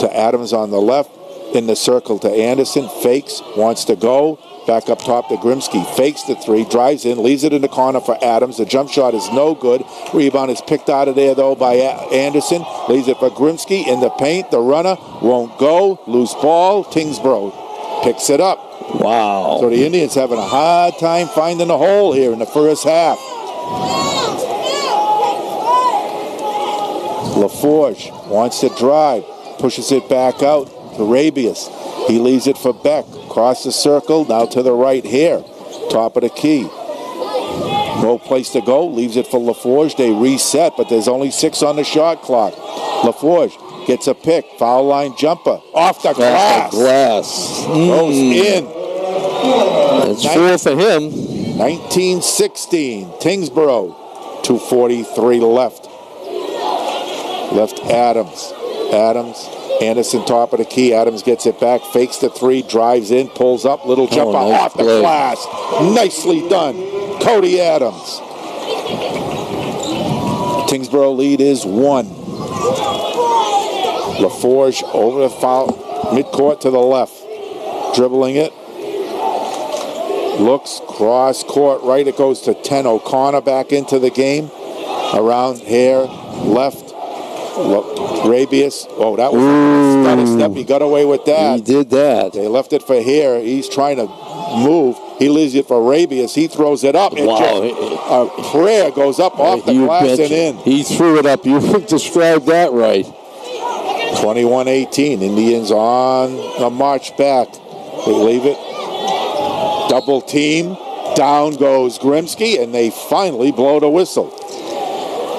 to Adams on the left. In the circle to Anderson, fakes, wants to go. Back up top to Grimsky, fakes the three, drives in, leaves it in the corner for Adams. The jump shot is no good. Rebound is picked out of there, though, by Anderson. Leaves it for Grimsky in the paint. The runner won't go. Loose ball. Tynsboro picks it up. Wow. So the Indians having a hard time finding a hole here in the first half. LaForge wants to drive, pushes it back out to Rabius. He leaves it for Beck. Across the circle, now to the right here. Top of the key. No place to go. Leaves it for LaForge. They reset, but there's only 6 on the shot clock. LaForge gets a pick. Foul line jumper. Off the glass. Goes in. It's 4 for him. 19-16. Tynsboro. 2:43 left. Left Adams. Anderson, top of the key. Adams gets it back, fakes the three, drives in, pulls up, little jumper off the glass. Nicely done, Cody Adams. Tynsboro lead is 1. LaForge over the foul, midcourt to the left, dribbling it. Looks, cross court right, it goes to 10. O'Connor back into the game. Around here, left. Rabius. Oh, that was a step. He got away with that. He did that. They left it for here. He's trying to move. He leaves it for Rabius. He throws it up. And a prayer goes up off the glass and in. He threw it up. You described that right. 21-18. Indians on the march back. They leave it. Double team. Down goes Grimsky, and they finally blow the whistle.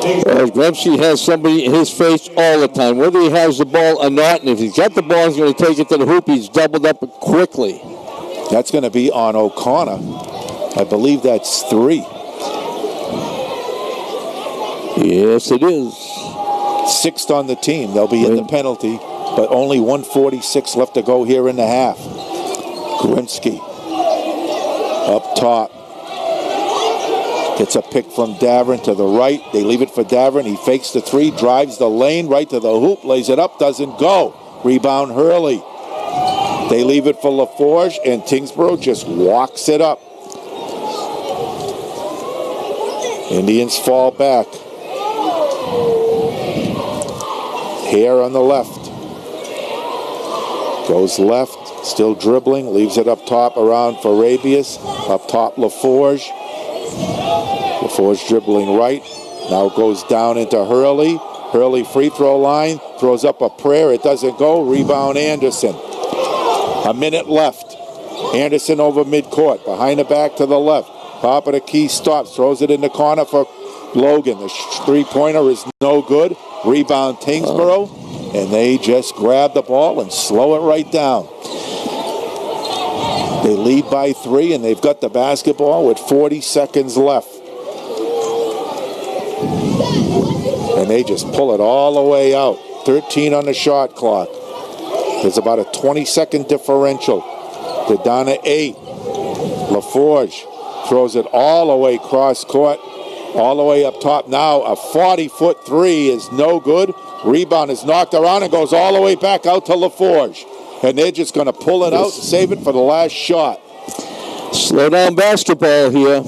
Grimsky has somebody in his face all the time, whether he has the ball or not. And if he's got the ball, he's going to take it to the hoop. He's doubled up quickly. That's going to be on O'Connor. I believe that's 3. Yes, it is. 6th on the team. They'll be in the penalty, but only 1:46 left to go here in the half. Grimsky up top. Gets a pick from Davern to the right. They leave it for Davern. He fakes the three, drives the lane right to the hoop, lays it up, doesn't go. Rebound Hurley. They leave it for LaForge, and Tynsboro just walks it up. Indians fall back. Hare on the left. Goes left, still dribbling, leaves it up top around for Rabius. Up top, LaForge. LaForge dribbling right. Now goes down into Hurley. Hurley free throw line. Throws up a prayer. It doesn't go. Rebound Anderson. A minute left. Anderson over midcourt. Behind the back to the left. Top of the key stops. Throws it in the corner for Logan. The three-pointer is no good. Rebound Tynsboro. And they just grab the ball and slow it right down. They lead by 3, and they've got the basketball with 40 seconds left. And they just pull it all the way out. 13 on the shot clock. There's about a 20-second differential. They're down to 8. LaForge throws it all the way cross court, all the way up top. Now a 40-foot three is no good. Rebound is knocked around and goes all the way back out to LaForge. And they're just going to pull it out and save it for the last shot. Slow down basketball here.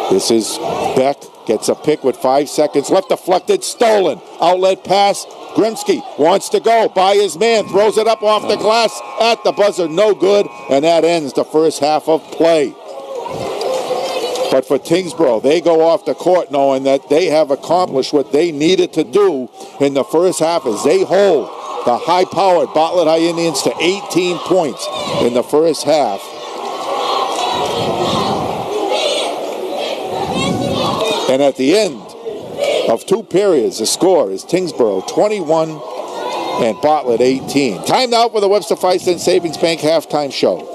This is Beck. Gets a pick with 5 seconds left. Deflected, stolen. Outlet pass. Grimsky wants to go by his man. Throws it up off the glass at the buzzer. No good. And that ends the first half of play. But for Tynsboro, they go off the court knowing that they have accomplished what they needed to do in the first half as they hold the high-powered Bartlett High Indians to 18 points in the first half. And at the end of 2 periods, the score is Tynsboro 21 and Bartlett 18. Time now for the Webster Feisten Savings Bank halftime show.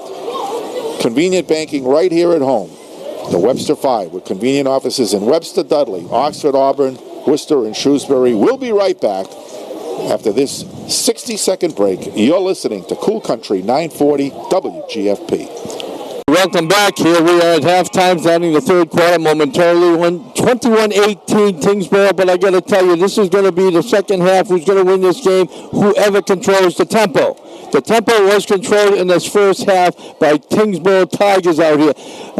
Convenient banking right here at home. The Webster 5 with convenient offices in Webster, Dudley, Oxford, Auburn, Worcester, and Shrewsbury. We'll be right back After this 60-second break, you're listening to Cool Country 940 WGFP. Welcome back. Here we are at halftime, starting the third quarter momentarily. 21-18 Tynsboro, but I got to tell you, this is going to be the second half. Who's going to win this game? Whoever controls the tempo. The tempo was controlled in this first half by Tynsboro Tigers out here.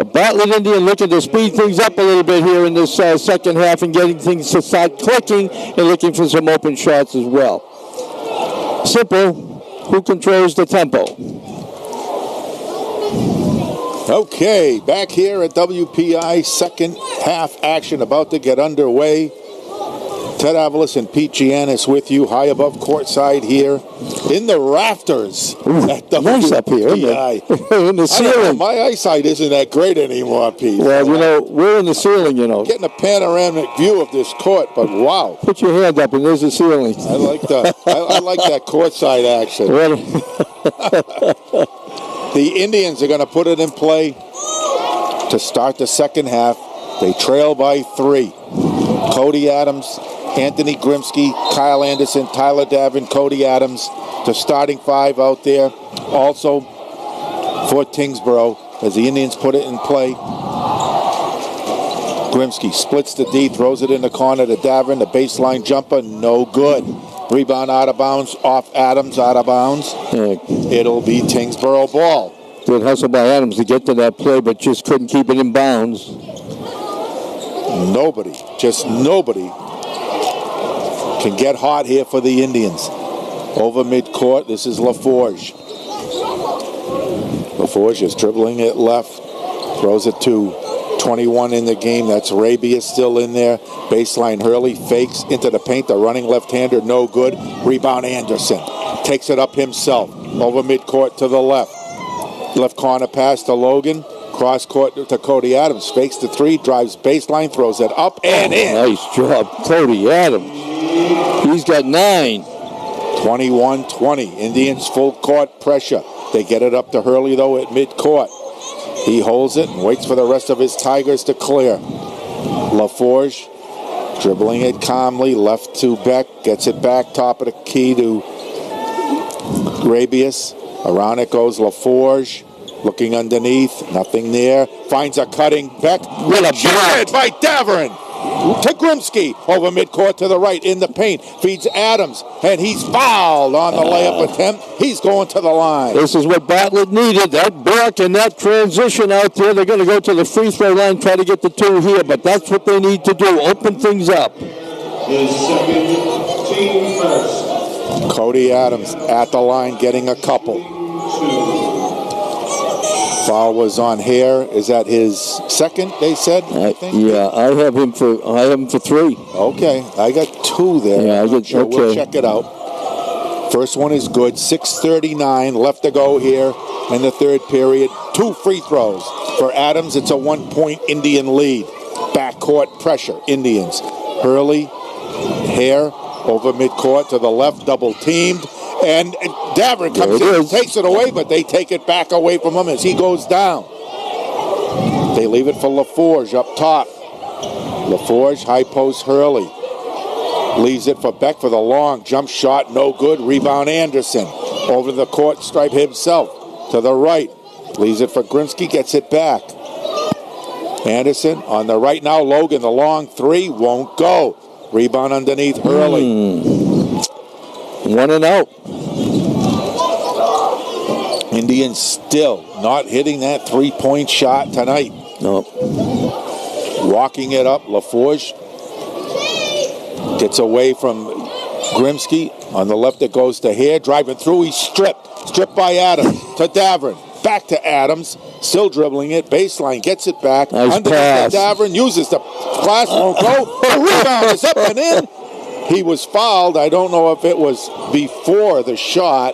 Bartlett Indian looking to speed things up a little bit here in this second half and getting things to start clicking and looking for some open shots as well. Simple. Who controls the tempo? Okay, back here at WPI, second half action about to get underway. Ted Avalos and Pete Giannis with you, high above courtside here in the rafters at WPI. Nice up here, isn't it? In the ceiling. My eyesight isn't that great anymore, Pete. Well, we're in the ceiling, Getting a panoramic view of this court, but wow. Put your hand up and there's the ceiling. I like that. I like that courtside action. The Indians are going to put it in play to start the second half. They trail by 3. Cody Adams, Anthony Grimsky, Kyle Anderson, Tyler Davin, Cody Adams, the starting 5 out there. Also for Tynsboro as the Indians put it in play. Grimsky splits the D, throws it in the corner to Davin. The baseline jumper, no good. Rebound out of bounds, off Adams, out of bounds. It'll be Tynsboro ball. Good hustle by Adams to get to that play, but just couldn't keep it in bounds. Nobody can get hot here for the Indians. Over midcourt, this is LaForge. LaForge is dribbling it left, throws it to 21 in the game. That's Rabia still in there. Baseline Hurley fakes into the paint. The running left-hander, no good. Rebound Anderson. Takes it up himself. Over midcourt to the left. Left corner pass to Logan. Cross court to Cody Adams. Fakes the 3, drives baseline, throws it up and in. Nice job, Cody Adams. He's got 9. 21-20. Indians full court pressure. They get it up to Hurley, though, at midcourt. He holds it and waits for the rest of his Tigers to clear. LaForge dribbling it calmly, left to Beck, gets it back, top of the key to Rabius. Around it goes LaForge, looking underneath, nothing there. Finds a cutting Beck. What a block by Davern to Grimsky. Over midcourt to the right in the paint. Feeds Adams, and he's fouled on the layup attempt. He's going to the line. This is what Bartlett needed, that block and that transition out there. They're going to go to the free throw line, try to get the 2 here, but that's what they need to do, open things up. His second, team first. Cody Adams at the line getting a couple. Foul was on Hare. Is that his second, they said? I think? Yeah, I have him for 3. Okay, I got 2 there. Yeah, okay. We'll check it out. First one is good. 6:39 left to go here in the third period. 2 free throws. For Adams, it's a 1-point Indian lead. Backcourt pressure, Indians. Hurley, Hare, over midcourt to the left, double teamed. And Davern comes in and takes it away, but they take it back away from him as he goes down. They leave it for LaForge up top. LaForge, high post Hurley. Leaves it for Beck for the long jump shot, no good. Rebound Anderson. Over the court stripe himself to the right. Leaves it for Grimsky, gets it back. Anderson on the right now. Logan, the long 3 won't go. Rebound underneath Hurley. 1 and out. Indians still not hitting that 3-point shot tonight. No. Walking it up, LaForge gets away from Grimsky. On the left it goes to Hare. Driving through, he's stripped. Stripped by Adams to Davern. Back to Adams. Still dribbling it. Baseline gets it back. Nice underneath pass. to Davern. Uses the glass, won't go. The rebound is up and in. He was fouled. I don't know if it was before the shot.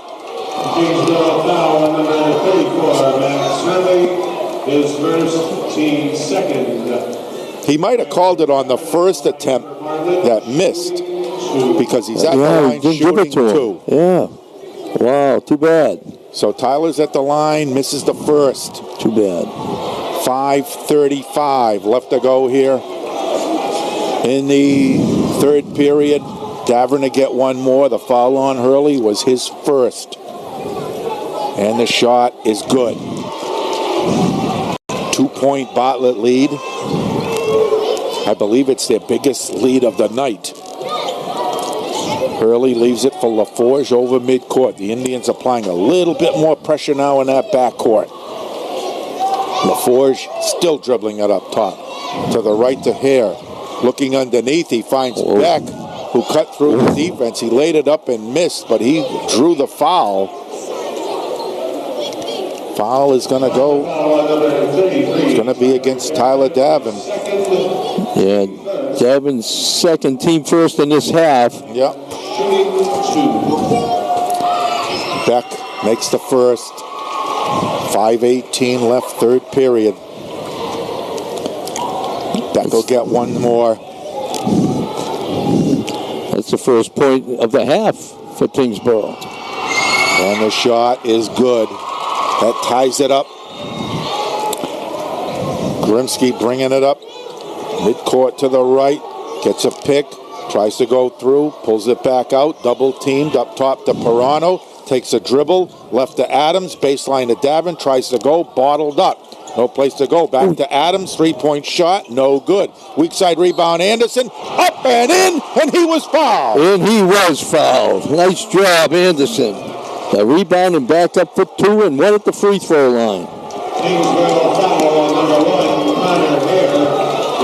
Tynsboro foul on number 34, Max Hurley, his first, team second. He might have called it on the first attempt that missed because he's at the line shooting 2. Yeah. Wow, too bad. So Tyler's at the line, misses the first. Too bad. 5:35 left to go here in the third period. Davern to get one more. The foul on Hurley was his first. And the shot is good. 2-point Bartlett lead. I believe it's their biggest lead of the night. Hurley leaves it for LaForge over midcourt. The Indians applying a little bit more pressure now in that backcourt. LaForge still dribbling it up top. To the right to Hare. Looking underneath, he finds Beck, who cut through the defense. He laid it up and missed, but he drew the foul. Foul is going to go. It's going to be against Tyler Davin. Yeah, Davin's second, team first in this half. Yep. Beck makes the first. 5:18 left, third period. Beck will get one more. That's the first point of the half for Tynsboro. And the shot is good. That ties it up. Grimsky bringing it up. Midcourt to the right. Gets a pick. Tries to go through. Pulls it back out. Double teamed up top to Pirano. Takes a dribble. Left to Adams. Baseline to Davin. Tries to go. Bottled up. No place to go. Back to Adams. 3-point shot. No good. Weak side rebound. Anderson. Up and in. And he was fouled. And he was fouled. Nice job, Anderson. The rebound and back up for 2 and 1 at the free throw line. Tynsboro foul on number 1, Connor Hare,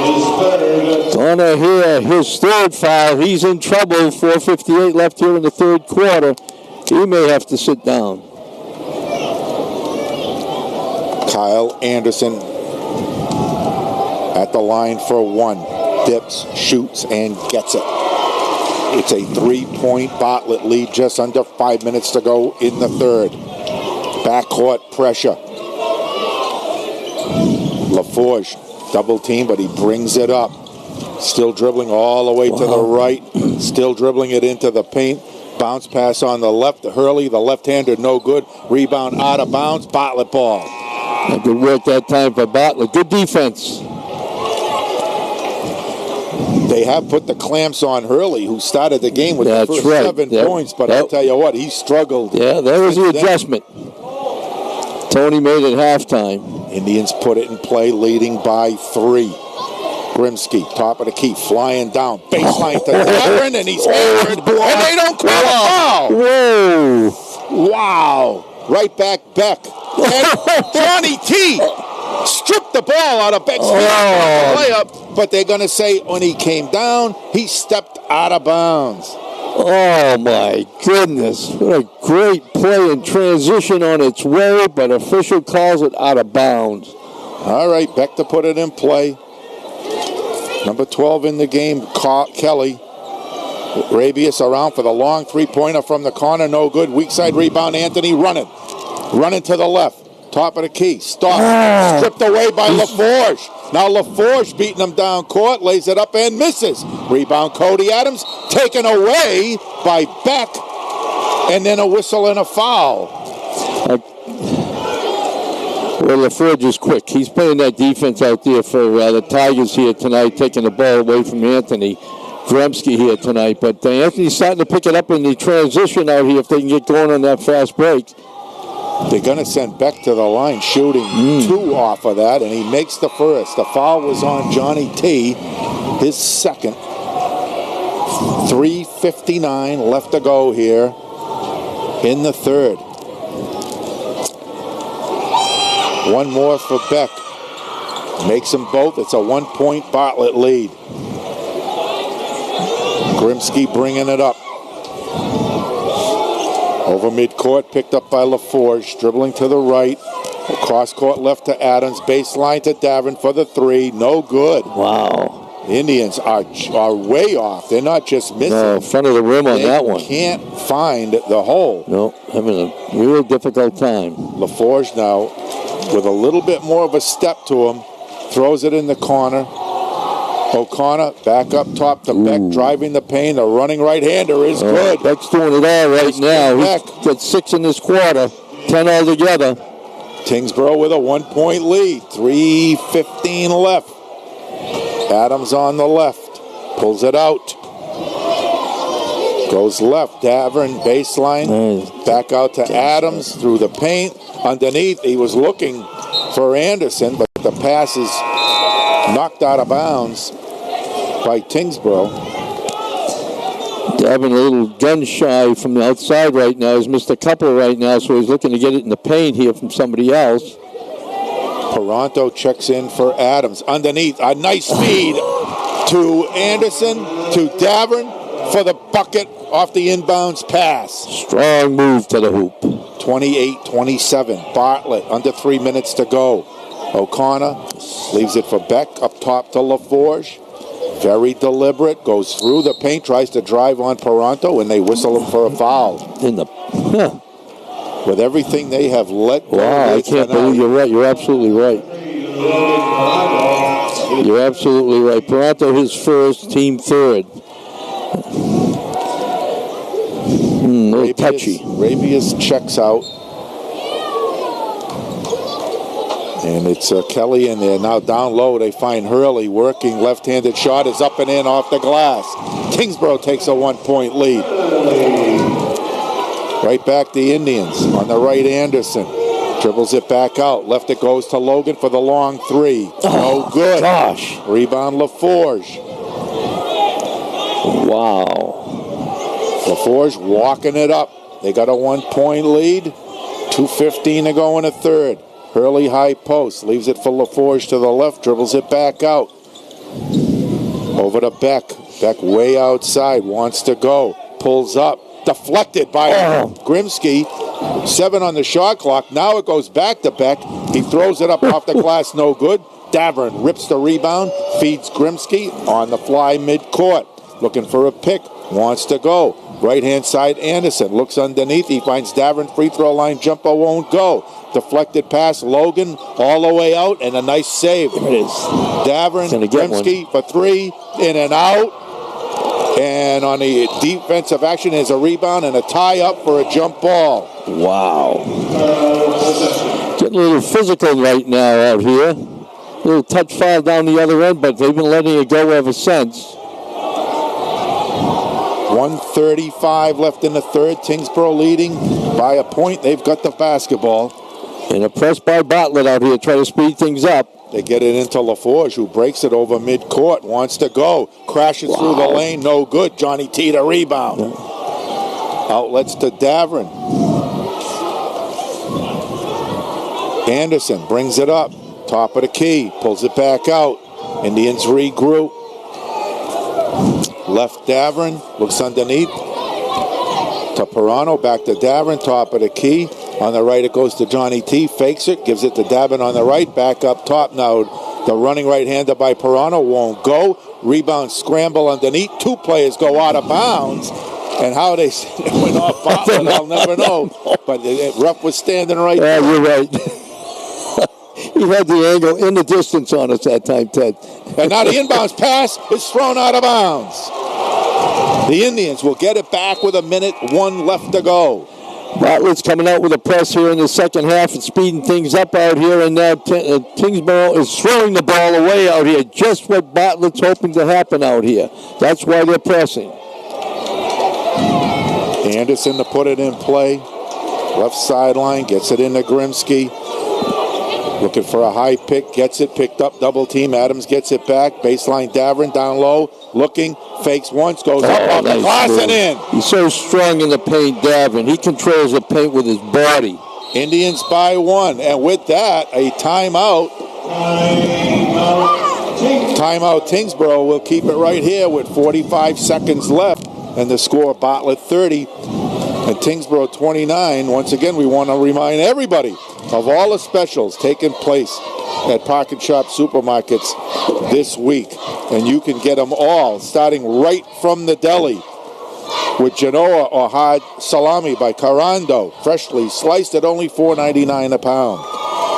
his third. Connor Hare, his third foul. He's in trouble. 4:58 left here in the third quarter. He may have to sit down. Kyle Anderson at the line for 1. Dips, shoots, and gets it. It's a 3-point Bartlett lead, just under 5 minutes to go in the third. Backcourt pressure. LaForge, double team, but he brings it up. Still dribbling all the way to the right. Still dribbling it into the paint. Bounce pass on the left. Hurley, the left-hander, no good. Rebound out of bounds. Bartlett ball. Good work that time for Bartlett. Good defense. They have put the clamps on Hurley, who started the game with the first 7 points, but I'll tell you what, he struggled. Yeah, there was the adjustment. Tony made it halftime. Indians put it in play, leading by 3. Grimsky, top of the key, flying down. Baseline to Davern, and he's hammered, and they don't call a foul. Whoa. Wow. Right back Beck. And Johnny T stripped the ball out of Beck's layup, but they're going to say when he came down, he stepped out of bounds. Oh, my goodness. What a great play in transition on its way, but official calls it out of bounds. All right, Beck to put it in play. Number 12 in the game, Kelly. Rabius around for the long 3-pointer from the corner, no good. Weak side rebound, Anthony running. Running to the left. Top of the key. Stop. Stripped away by LaForge. Now LaForge beating him down court. Lays it up and misses. Rebound Cody Adams. Taken away by Beck. And then a whistle and a foul. Well, LaForge is quick. He's playing that defense out there for the Tigers here tonight, taking the ball away from Anthony Gremsky here tonight. But Anthony's starting to pick it up in the transition out here if they can get going on that fast break. They're going to send Beck to the line, shooting 2 off of that, and he makes the first. The foul was on Johnny T, his second. 3:59 left to go here in the third. One more for Beck. Makes them both. It's a 1-point Bartlett lead. Grimsky bringing it up. Over midcourt, picked up by LaForge, dribbling to the right. Cross court left to Adams. Baseline to Davern for the 3. No good. Wow. The Indians are way off. They're not just missing. No, front of the rim on that one. They can't find the hole. No, having a real difficult time. LaForge now with a little bit more of a step to him. Throws it in the corner. O'Connor back up top to Beck, driving the paint. The running right-hander is good. Beck's doing it all right now. He's got 6 in this quarter, 10 altogether. Tynsboro with a 1-point lead. 3:15 left. Adams on the left. Pulls it out. Goes left. Davern, baseline. Back out to Adams through the paint. Underneath, he was looking for Anderson, but the pass is knocked out of bounds by Tynsboro. Davern a little gun shy from the outside right now. He's missed a couple right now, so he's looking to get it in the paint here from somebody else. Toronto checks in for Adams. Underneath, a nice feed to Anderson, to Davern for the bucket off the inbounds pass. Strong move to the hoop. 28-27. Bartlett, under 3 minutes to go. O'Connor leaves it for Beck, up top to LaForge. Very deliberate, goes through the paint, tries to drive on Toronto, and they whistle him for a foul. With everything they have let go. Wow, I can't believe you're right. You're absolutely right. You're absolutely right. Toronto his first, team third. A little touchy. Rabius checks out. And it's Kelly in there. Now down low, they find Hurley working. Left-handed shot is up and in off the glass. Tynsboro takes a 1-point lead. Right back the Indians. On the right, Anderson. Dribbles it back out. Left it goes to Logan for the long three. No good. Gosh. Rebound LaForge. Wow. LaForge walking it up. They got a 1-point lead. 2:15 to go in the third. Hurley high post. Leaves it for LaForge to the left. Dribbles it back out. Over to Beck. Beck way outside. Wants to go. Pulls up. Deflected by Grimsky. 7 on the shot clock. Now it goes back to Beck. He throws it up off the glass. No good. Davern rips the rebound. Feeds Grimsky on the fly midcourt. Looking for a pick. Wants to go. Right-hand side, Anderson. Looks underneath. He finds Davern. Free throw line jumper won't go. Deflected pass. Logan all the way out. And a nice save. There it is. Davern, Grimsky for 3. In and out. And on the defensive action is a rebound and a tie-up for a jump ball. Wow. Getting a little physical right now out here. A little touch foul down the other end, but they've been letting it go ever since. 1:35 left in the third. Tynsboro leading by a point. They've got the basketball. And a press by Bartlett out here, try to speed things up. They get it into LaForge, who breaks it over midcourt. Wants to go. Crashes through the lane. No good. Johnny T to rebound. Outlets to Davern. Anderson brings it up. Top of the key. Pulls it back out. Indians regroup. Left Davern. Looks underneath. To Pirano. Back to Davern. Top of the key. On the right, it goes to Johnny T. Fakes it. Gives it to Davern on the right. Back up top now. The running right-hander by Pirano won't go. Rebound scramble underneath. 2 players go out of bounds. And how they went off Bartlett, I'll never know. But Ruff was standing right there. Yeah, you're right. He had the angle in the distance on us that time, Ted. And now the inbounds pass is thrown out of bounds. The Indians will get it back with 1:01 left to go. Bartlett's coming out with a press here in the second half and speeding things up out here. And now Tynsboro is throwing the ball away out here. Just what Bartlett's hoping to happen out here. That's why they're pressing. Anderson to put it in play. Left sideline, gets it into Grimsky. Looking for a high pick, gets it, picked up, double team. Adams gets it back. Baseline Davern down low, looking, fakes once, goes up off the glass and in. He's so strong in the paint, Davern. He controls the paint with his body. Indians by 1, and with that, a timeout. Timeout Tynsboro will keep it right here with 45 seconds left, and the score Bartlett 30 and Tynsboro 29. Once again, we want to remind everybody of all the specials taking place at Park and Shop Supermarkets this week. And you can get them all, starting right from the deli, with Genoa or hard salami by Carando, freshly sliced at only $4.99 a pound.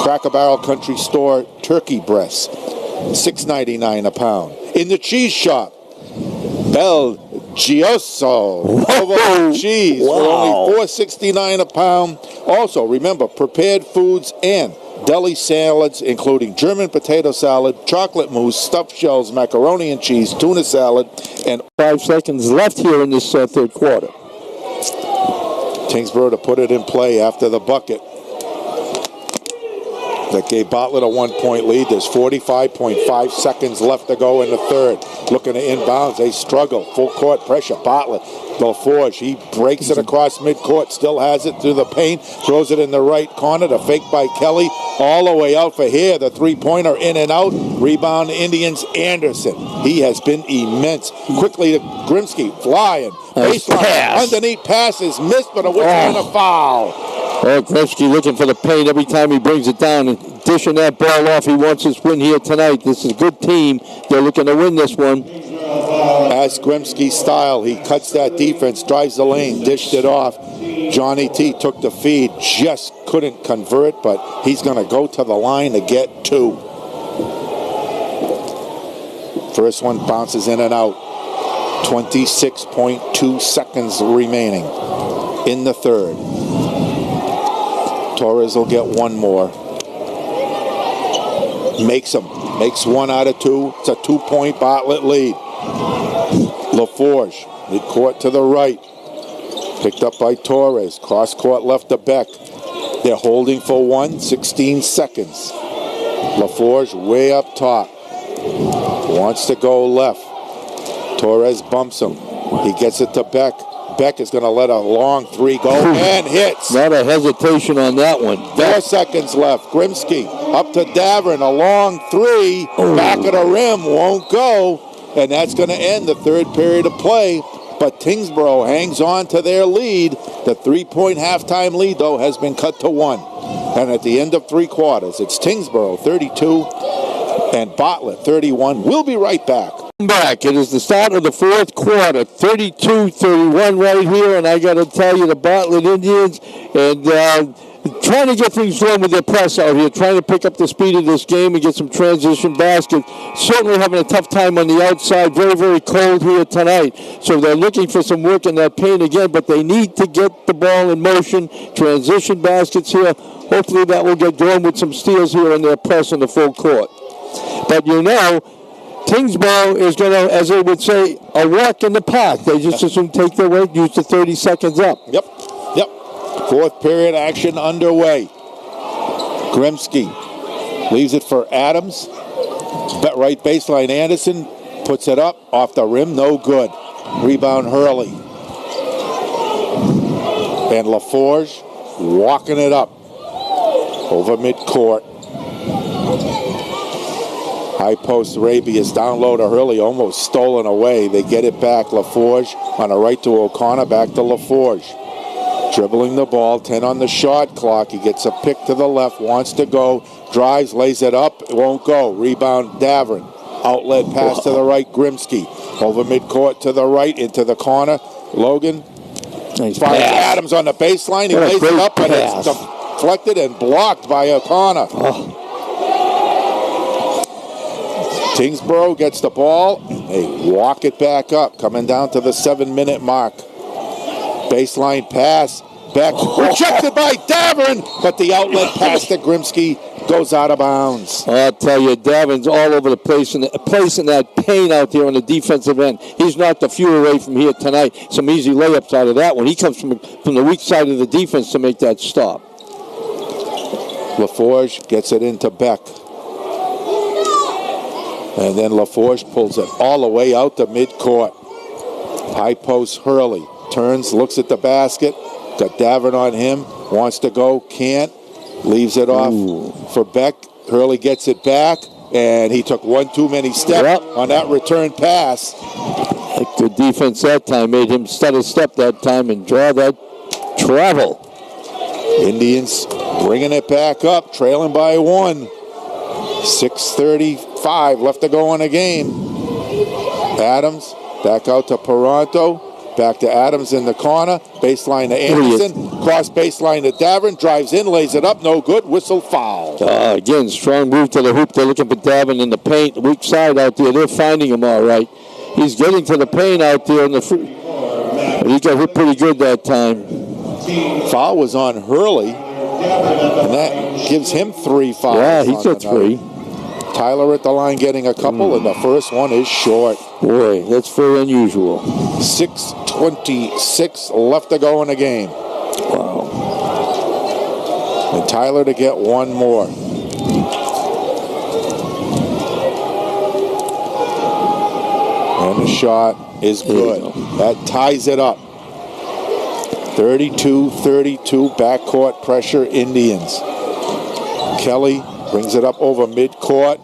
Cracker Barrel Country Store turkey breasts, $6.99 a pound. In the cheese shop, Bel Gioso provolone cheese for only $4.69 a pound. Also, remember, prepared foods and deli salads, including German potato salad, chocolate mousse, stuffed shells, macaroni and cheese, tuna salad, and 5 seconds left here in this third quarter. Tynsboro to put it in play after the bucket. That gave Bartlett a 1-point lead. There's 45.5 seconds left to go in the third. Looking to inbounds. They struggle. Full court pressure. Bartlett. Laforge. He breaks it across midcourt. Still has it through the paint. Throws it in the right corner. The fake by Kelly. All the way out for here. The three-pointer in and out. Rebound Indians. Anderson. He has been immense. Quickly to Grimsky. Flying. Baseline. Underneath passes. Missed, but a whistle and a foul. Oh, Grimsky looking for the paint every time he brings it down and dishing that ball off. He wants his win here tonight. This is a good team. They're looking to win this one. As Grimsky's style, he cuts that defense, drives the lane, dished it off. Johnny T took the feed, just couldn't convert, but he's going to go to the line to get 2. First one bounces in and out. 26.2 seconds remaining in the third. Torres will get one more. Makes one out of 2. It's a 2-point Bartlett lead. Laforge, midcourt to the right. Picked up by Torres. Cross court left to Beck. They're holding for 16 seconds. Laforge way up top. Wants to go left. Torres bumps him. He gets it to Beck. Beck is going to let a long 3 go and hits. Not a hesitation on that one. 4 seconds left. Grimsky up to Davern. A long 3. Back of the rim. Won't go. And that's going to end the third period of play. But Tynsboro hangs on to their lead. The 3-point halftime lead, though, has been cut to 1. And at the end of 3 quarters, it's Tynsboro 32 and Bartlett 31. We'll be right back. Back. It is the start of the fourth quarter. 32-31 right here. And I got to tell you, the Bartlett Indians and trying to get things going with their press out here, trying to pick up the speed of this game and get some transition baskets. Certainly having a tough time on the outside. Very, very cold here tonight. So they're looking for some work in that paint again, but they need to get the ball in motion. Transition baskets here. Hopefully that will get going with some steals here in their press in the full court. But you know, Tynsboro is going to, as they would say, a walk in the park. They just as soon take their weight, use the 30 seconds up. Yep. Fourth period action underway. Grimsky leaves it for Adams. Right baseline Anderson puts it up off the rim. No good. Rebound Hurley. And Laforge walking it up over midcourt. High post Rabius down low to Hurley, almost stolen away. They get it back. Laforge on the right to O'Connor, back to Laforge. Dribbling the ball, 10 on the shot clock. He gets a pick to the left, wants to go, drives, lays it up, it won't go. Rebound Davern. Outlet pass to the right, Grimsky. Over midcourt to the right, into the corner. Logan finds Adams on the baseline. He lays it up, and it's deflected and blocked by O'Connor. Tynsboro gets the ball. They walk it back up, coming down to the 7-minute mark. Baseline pass. Beck rejected by Davern, but the outlet pass to Grimsky goes out of bounds. I'll tell you, Davern's all over the place in that paint out there on the defensive end. He's knocked a few away from here tonight. Some easy layups out of that one. He comes from the weak side of the defense to make that stop. Laforge gets it into Beck. And then Laforge pulls it all the way out to midcourt. High post Hurley. Turns, looks at the basket. Got Davern on him. Wants to go, can't. Leaves it off for Beck. Hurley gets it back. And he took one too many steps on that return pass. Good defense that time. Made him stutter step that time and draw that travel. Indians bringing it back up. Trailing by 1. 6:35 left to go in the game. Adams back out to Paranto. Back to Adams in the corner. Baseline to Anderson. Cross baseline to Davern. Drives in, lays it up. No good. Whistle foul. Again, strong move to the hoop. They're looking for Davern in the paint. Weak side out there. They're finding him all right. He's getting to the paint out there in the but he got hit pretty good that time. Foul was on Hurley. And that gives him 3 fouls. Yeah, he's got 3. Tyler at the line getting a couple, and the first one is short. Boy, that's very unusual. 6:26 left to go in the game. Wow. And Tyler to get one more. And the shot is good. That ties it up. 32-32, backcourt pressure, Indians. Kelly brings it up over midcourt.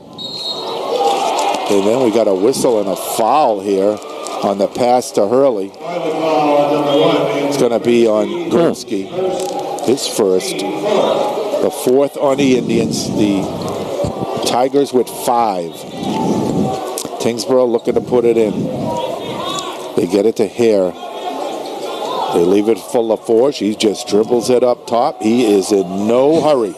And then we got a whistle and a foul here on the pass to Hurley. It's going to be on Grimsky, his first. The 4th on the Indians. The Tigers with 5. Tynsboro looking to put it in. They get it to Hare. They leave it for LaForge. He just dribbles it up top. He is in no hurry.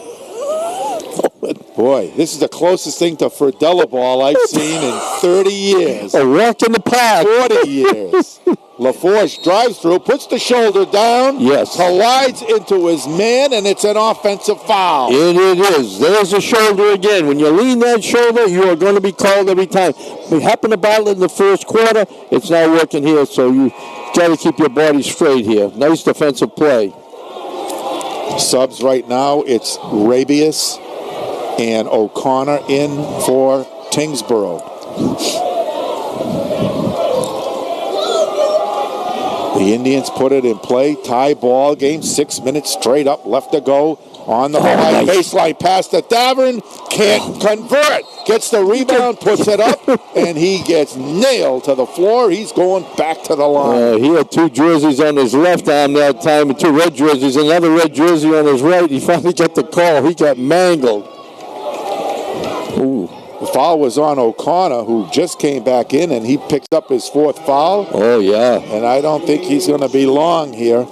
Boy, this is the closest thing to Ferdella ball I've seen in 30 years. A walk in the park. 40 years. LaForge drives through, puts the shoulder down, collides into his man, and it's an offensive foul. And it is. There's a shoulder again. When you lean that shoulder, you are going to be called every time. We happened to battle in the first quarter. It's not working here, so you got to keep your body straight here. Nice defensive play. Subs right now, it's Rabius and O'Connor in for Tynsboro. The Indians put it in play. Tie ball game. 6 minutes straight up left to go. On the high baseline pass to Davern. Can't convert. Gets the rebound, puts it up, and he gets nailed to the floor. He's going back to the line. He had 2 jerseys on his left arm that time and 2 red jerseys. Another red jersey on his right. He finally got the call. He got mangled. Ooh. The foul was on O'Connor, who just came back in, and he picked up his 4th foul. Oh, yeah. And I don't think he's going to be long here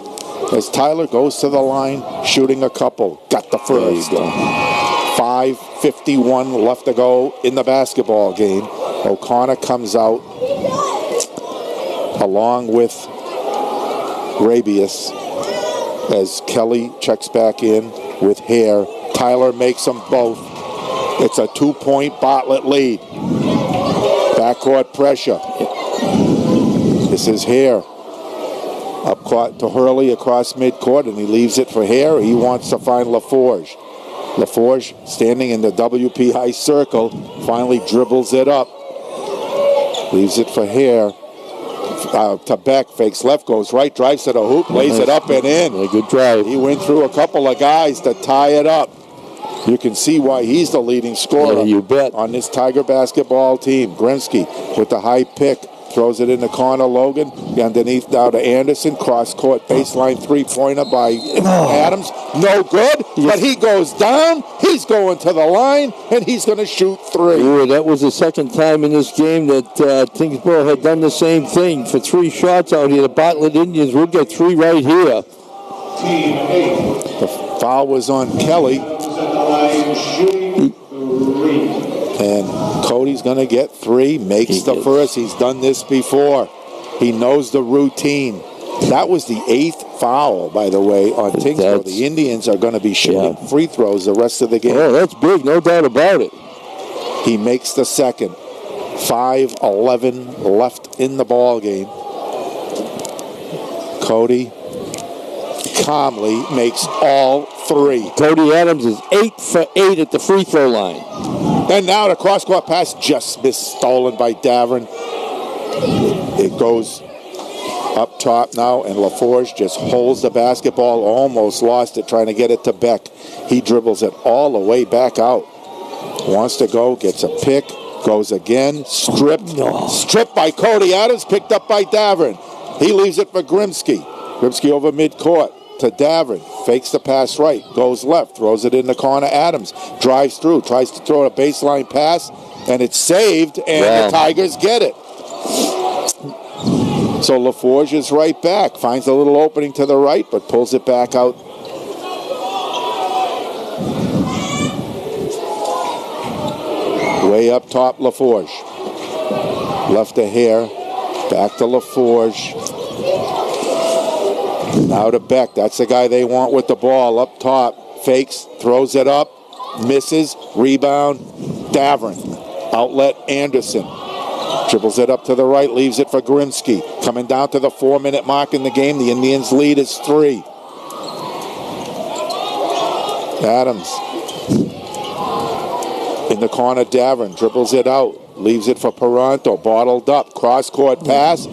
as Tyler goes to the line, shooting a couple. Got the first. 5:51 left to go in the basketball game. O'Connor comes out along with Rabius as Kelly checks back in with Hare. Tyler makes them both. It's a 2-point Bartlett lead. Backcourt pressure. This is Hare. Up court to Hurley across midcourt, and he leaves it for Hare. He wants to find LaForge. LaForge, standing in the WPI circle, finally dribbles it up. Leaves it for Hare. To Beck, fakes left, goes right, drives to the hoop, lays it up and in. A good drive. He went through a couple of guys to tie it up. You can see why he's the leading scorer you bet. on this Tiger basketball team. Grensky with the high pick. Throws it in the corner, Logan. Underneath now to Anderson. Cross-court baseline three-pointer by Adams. No good, but he goes down. He's going to the line, and he's going to shoot 3. Ooh, that was the second time in this game that Tynsboro had done the same thing. For 3 shots out here, the Bartlett Indians will get 3 right here. The foul was on Kelly. And Cody's going to get 3, makes the first. He's done this before. He knows the routine. That was the 8th foul, by the way, on Tynsboro. The Indians are going to be shooting free throws the rest of the game. Oh, that's big, no doubt about it. He makes the second. 5:11 left in the ball game. Cody calmly makes all 3. Cody Adams is 8 for 8 at the free throw line. And now the cross-court pass just missed, stolen by Davern. It goes up top now, and LaForge just holds the basketball, almost lost it, trying to get it to Beck. He dribbles it all the way back out. Wants to go, gets a pick, goes again, stripped by Cody Adams, picked up by Davern. He leaves it for Grimsky. Grimsky over midcourt to Davern. Fakes the pass right, goes left, throws it in the corner. Adams drives through, tries to throw a baseline pass, and it's saved, and the Tigers get it. So LaForge is right back, finds a little opening to the right, but pulls it back out. Way up top, LaForge. Left to Hare, back to LaForge. Now to Beck. That's the guy they want with the ball up top. fakes, throws it up, misses, rebound, Davern. Outlet, Anderson. Dribbles it up to the right, leaves it for Grimsky. Coming down to the 4-minute mark in the game. The Indians' lead is 3. Adams. In the corner, Davern dribbles it out. Leaves it for Paranto. Bottled up. Cross-court pass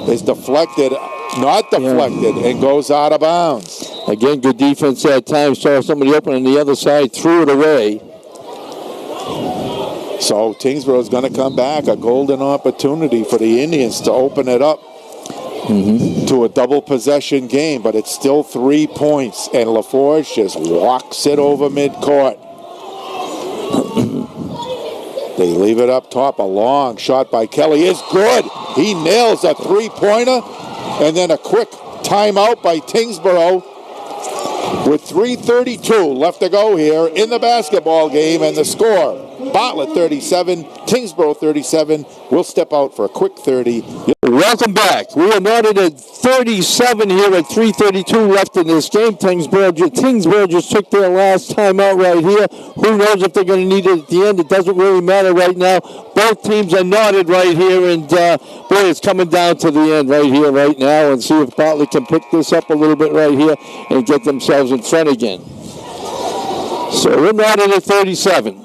is deflected. Not deflected, and goes out of bounds. Again, good defense at times. Saw somebody open on the other side, threw it away. So Tynsboro is going to come back. A golden opportunity for the Indians to open it up to a double possession game. But it's still 3 points. And LaForge just walks it over midcourt. They leave it up top. A long shot by Kelly is good. He nails a three-pointer. And then a quick timeout by Tynsboro with 3:32 left to go here in the basketball game. And the score, Bartlett 37, Tynsboro 37. We'll step out for a quick 30. Welcome back. We are knotted at 37 here at 3:32 left in this game. Tynsboro just took their last time out right here. Who knows if they're going to need it at the end? It doesn't really matter right now. Both teams are knotted right here, and boy, it's coming down to the end right here, right now, and see if Bartlett can pick this up a little bit right here and get themselves in front again. So we're knotted at 37.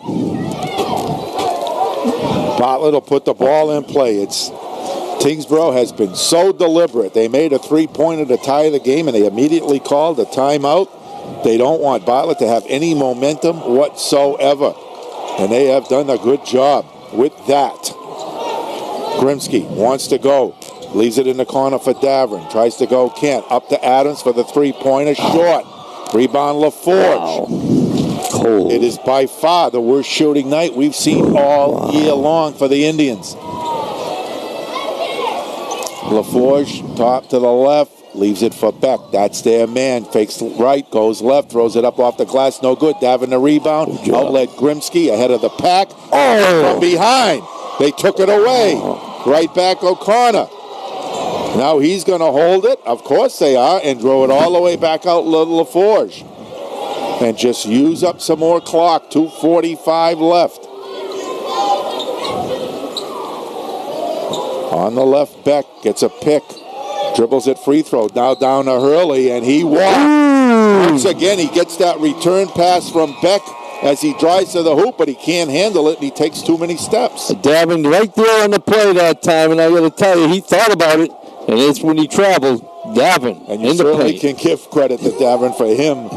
Bartlett will put the ball in play. Tynsboro has been so deliberate. They made a three-pointer to tie the game, and they immediately called a timeout. They don't want Bartlett to have any momentum whatsoever, and they have done a good job with that. Grimsky wants to go. Leaves it in the corner for Davern. Tries to go, can't. Up to Adams for the three-pointer, short. Rebound LaForge. Cold. It is by far the worst shooting night we've seen all year long for the Indians. LaForge, top to the left, leaves it for Beck. That's their man. Fakes right, goes left, throws it up off the glass. No good. Davin the rebound. Outlet Grimsky ahead of the pack. From behind. They took it away. Right back O'Connor. Now he's going to hold it. Of course they are. And throw it all the way back out LaForge. And just use up some more clock. 2:45 left. On the left, Beck gets a pick. Dribbles it free throw. Now down to Hurley, and he walks. Once again, he gets that return pass from Beck as he drives to the hoop, but he can't handle it, and he takes too many steps. Davin right there on the play that time, and I got to tell you, he thought about it, and it's when he traveled. Davin and you in the certainly paint. can give credit to Davin for him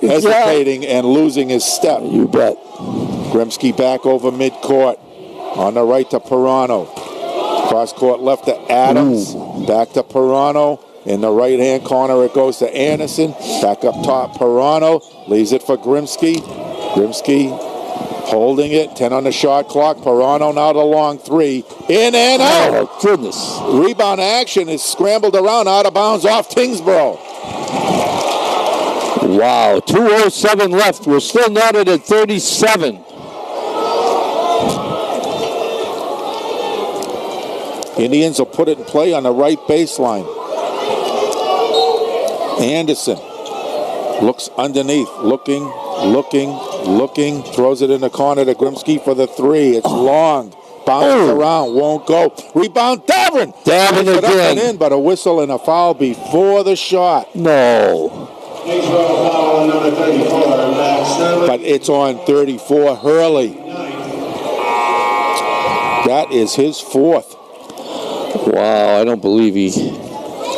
hesitating and losing his step. You bet. Grimsky back over midcourt. On the right to Pirano. Cross court left to Adams. Back to Pirano. In the right-hand corner, it goes to Anderson. Back up top, Pirano. Leaves it for Grimsky. Grimsky holding it. 10 on the shot clock. Pirano now the long three. In and out. Oh, my goodness. Rebound action is scrambled around, out of bounds off Tynsboro. Wow, 2:07 left. We're still knotted at 37. Indians will put it in play on the right baseline. Anderson looks underneath, looking, throws it in the corner to Grimsky for the three. It's long, bounces around, won't go. Rebound, Davin! Davin again. In, but a whistle and a foul before the shot. No. Foul number 34, Max Sterling. But it's on 34, Hurley. That is his fourth. Wow, I don't believe he...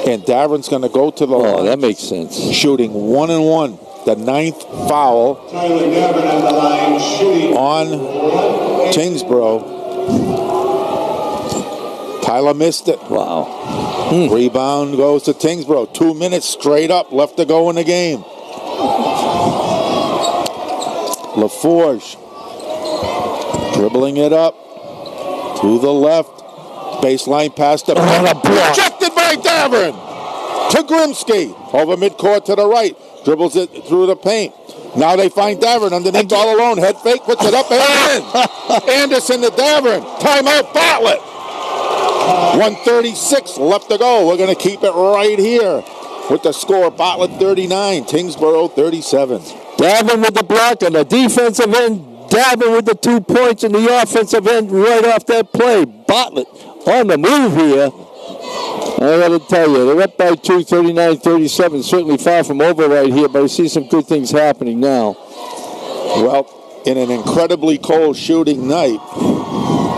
And Davern's going to go to the line. Oh, that makes sense. Shooting 1-1. The ninth foul Tyler Davin at the line, shooting on Tynsboro. Tyler missed it. Wow. Rebound goes to Tynsboro. 2 minutes straight up left to go in the game. LaForge dribbling it up to the left. Baseline pass to rejected by Davern to Grimsky over midcourt to the right. Dribbles it through the paint. Now they find Davern underneath all alone. Head fake, puts it up and in. Anderson to Davern. Timeout, Bartlett. 1:36 left to go. We're going to keep it right here with the score. Bartlett 39, Tynsboro 37. Davin with the block on the defensive end. Davin with the 2 points in the offensive end right off that play. Bartlett on the move here. I got to tell you, they're up by 2, 39-37. Certainly far from over right here, but I see some good things happening now. Well, in an incredibly cold shooting night,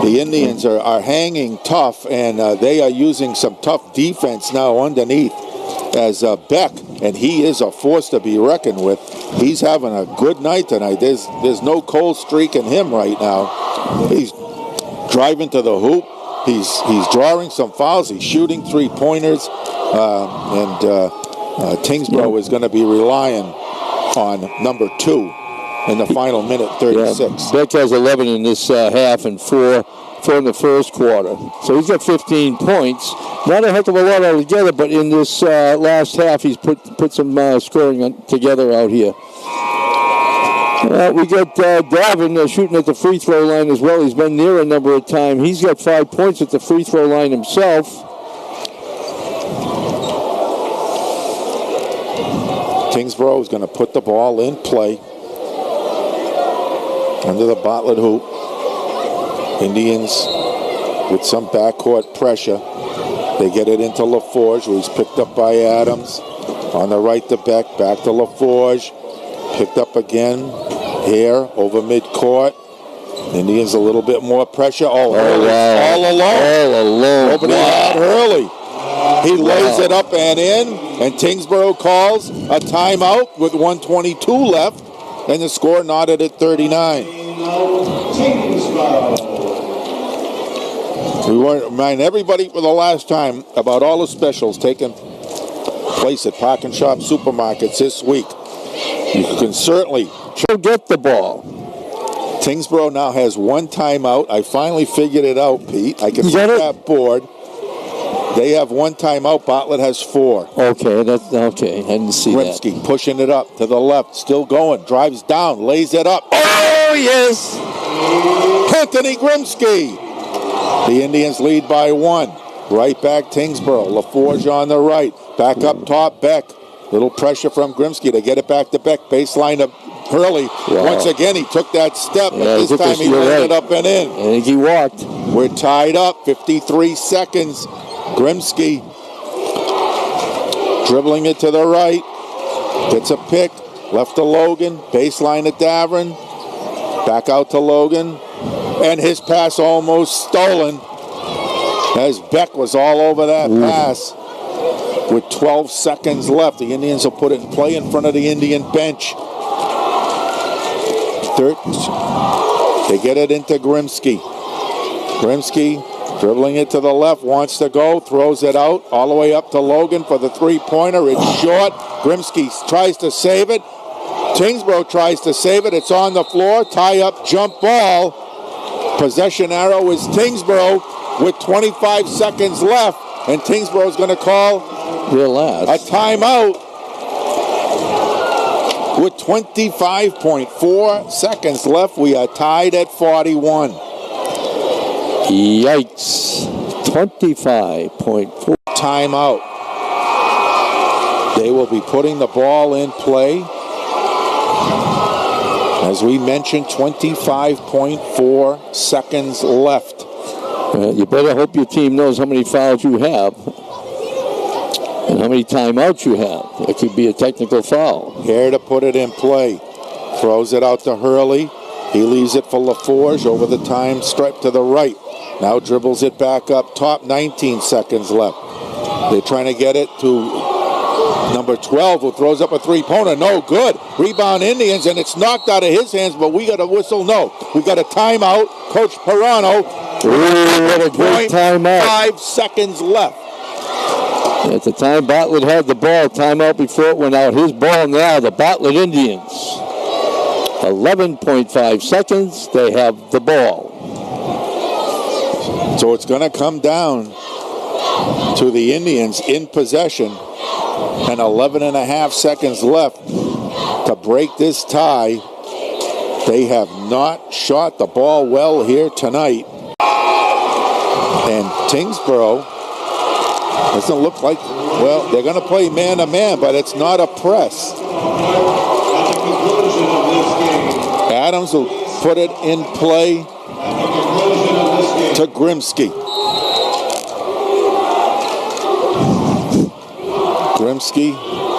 the Indians are hanging tough, and they are using some tough defense now underneath as Beck, and he is a force to be reckoned with. He's having a good night tonight. There's no cold streak in him right now. He's driving to the hoop. He's drawing some fouls. He's shooting three-pointers, and Tynsboro is going to be relying on number 2 in the final minute, 36. Yeah, Beck has 11 in this half and 4 in the first quarter. So he's got 15 points. Not a heck of a lot altogether, but in this last half, he's put some scoring together out here. We got Davin shooting at the free throw line as well. He's been near a number of times. He's got 5 points at the free throw line himself. Tynsboro is going to put the ball in play under the Bartlett hoop. Indians with some backcourt pressure. They get it into LaForge, who is picked up by Adams. On the right to Beck, back to LaForge. Picked up again here over midcourt. Indians a little bit more pressure. Oh, Hurley, wow. all alone. Nobody had Hurley. He lays it up and in, and Tynsboro calls a timeout with 1:22 left, and the score knotted at 39. We want to remind everybody for the last time about all the specials taking place at Park and Shop Supermarkets this week. You can certainly get the ball. Tynsboro now has 1 timeout. I finally figured it out, Pete. I can see that board. They have 1 timeout. Bartlett has 4. Okay, that's okay. I didn't see Grimsky that. pushing it up to the left, still going, drives down, lays it up. Oh, yes! Anthony Grimsky. The Indians lead by 1. Right back, Tynsboro. LaForge on the right. Back up top, Beck. Little pressure from Grimsky to get it back to Beck. Baseline of Hurley. Wow. Once again, he took that step, but this time he laid laid it up and in. I think he walked. We're tied up, 53 seconds. Grimsky dribbling it to the right. Gets a pick. Left to Logan. Baseline to Davin. Back out to Logan. And his pass almost stolen as Beck was all over that pass. With 12 seconds left, the Indians will put it in play in front of the Indian bench. They get it into Grimsky. Grimsky dribbling it to the left, wants to go, throws it out, all the way up to Logan for the three-pointer. It's short. Grimsky tries to save it. Tynsboro tries to save it. It's on the floor. Tie-up jump ball. Possession arrow is Tynsboro with 25 seconds left. And Tynsboro is going to call a timeout with 25.4 seconds left. We are tied at 41. Yikes. 25.4. Timeout. They will be putting the ball in play. As we mentioned, 25.4 seconds left. You better hope your team knows how many fouls you have and how many timeouts you have. It could be a technical foul. Here to put it in play. Throws it out to Hurley. He leaves it for LaForge over the time stripe to the right. Now dribbles it back up top. 19 seconds left. They're trying to get it to number 12, who throws up a three-pointer. No good. Rebound Indians, and it's knocked out of his hands, but we got a whistle. No. We got a timeout. Coach Perano. What a great timeout. 5 seconds left. At the time Bartlett had the ball, timeout before it went out. His ball now, the Bartlett Indians. 11.5 seconds. They have the ball. So it's going to come down to the Indians in possession, and 11.5 seconds left to break this tie. They have not shot the ball well here tonight. And Tynsboro doesn't look like, well, they're going to play man-to-man, but it's not a press. Adams will put it in play to Grimsky. Grimsky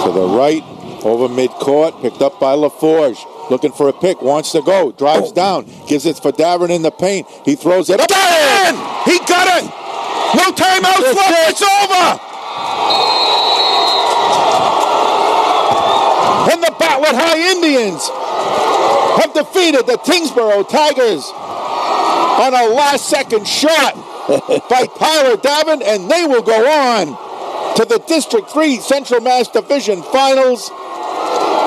to the right, over midcourt, picked up by LaForge. Looking for a pick, wants to go, drives down, gives it for Davin in the paint. He throws it up. In! He got it! No timeouts left, it's over! And the Bartlett High Indians have defeated the Tynsboro Tigers on a last-second shot by Tyler Davin, and they will go on to the District 3 Central Mass Division Finals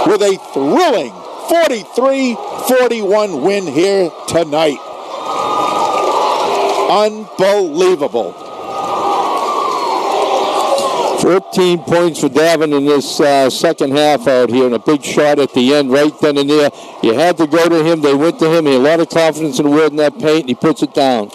with a thrilling 43-41 win here tonight. Unbelievable. 14 points for Davin in this second half out here, and a big shot at the end right then and there. You had to go to him. They went to him. He had a lot of confidence in the word in that paint, and he puts it down.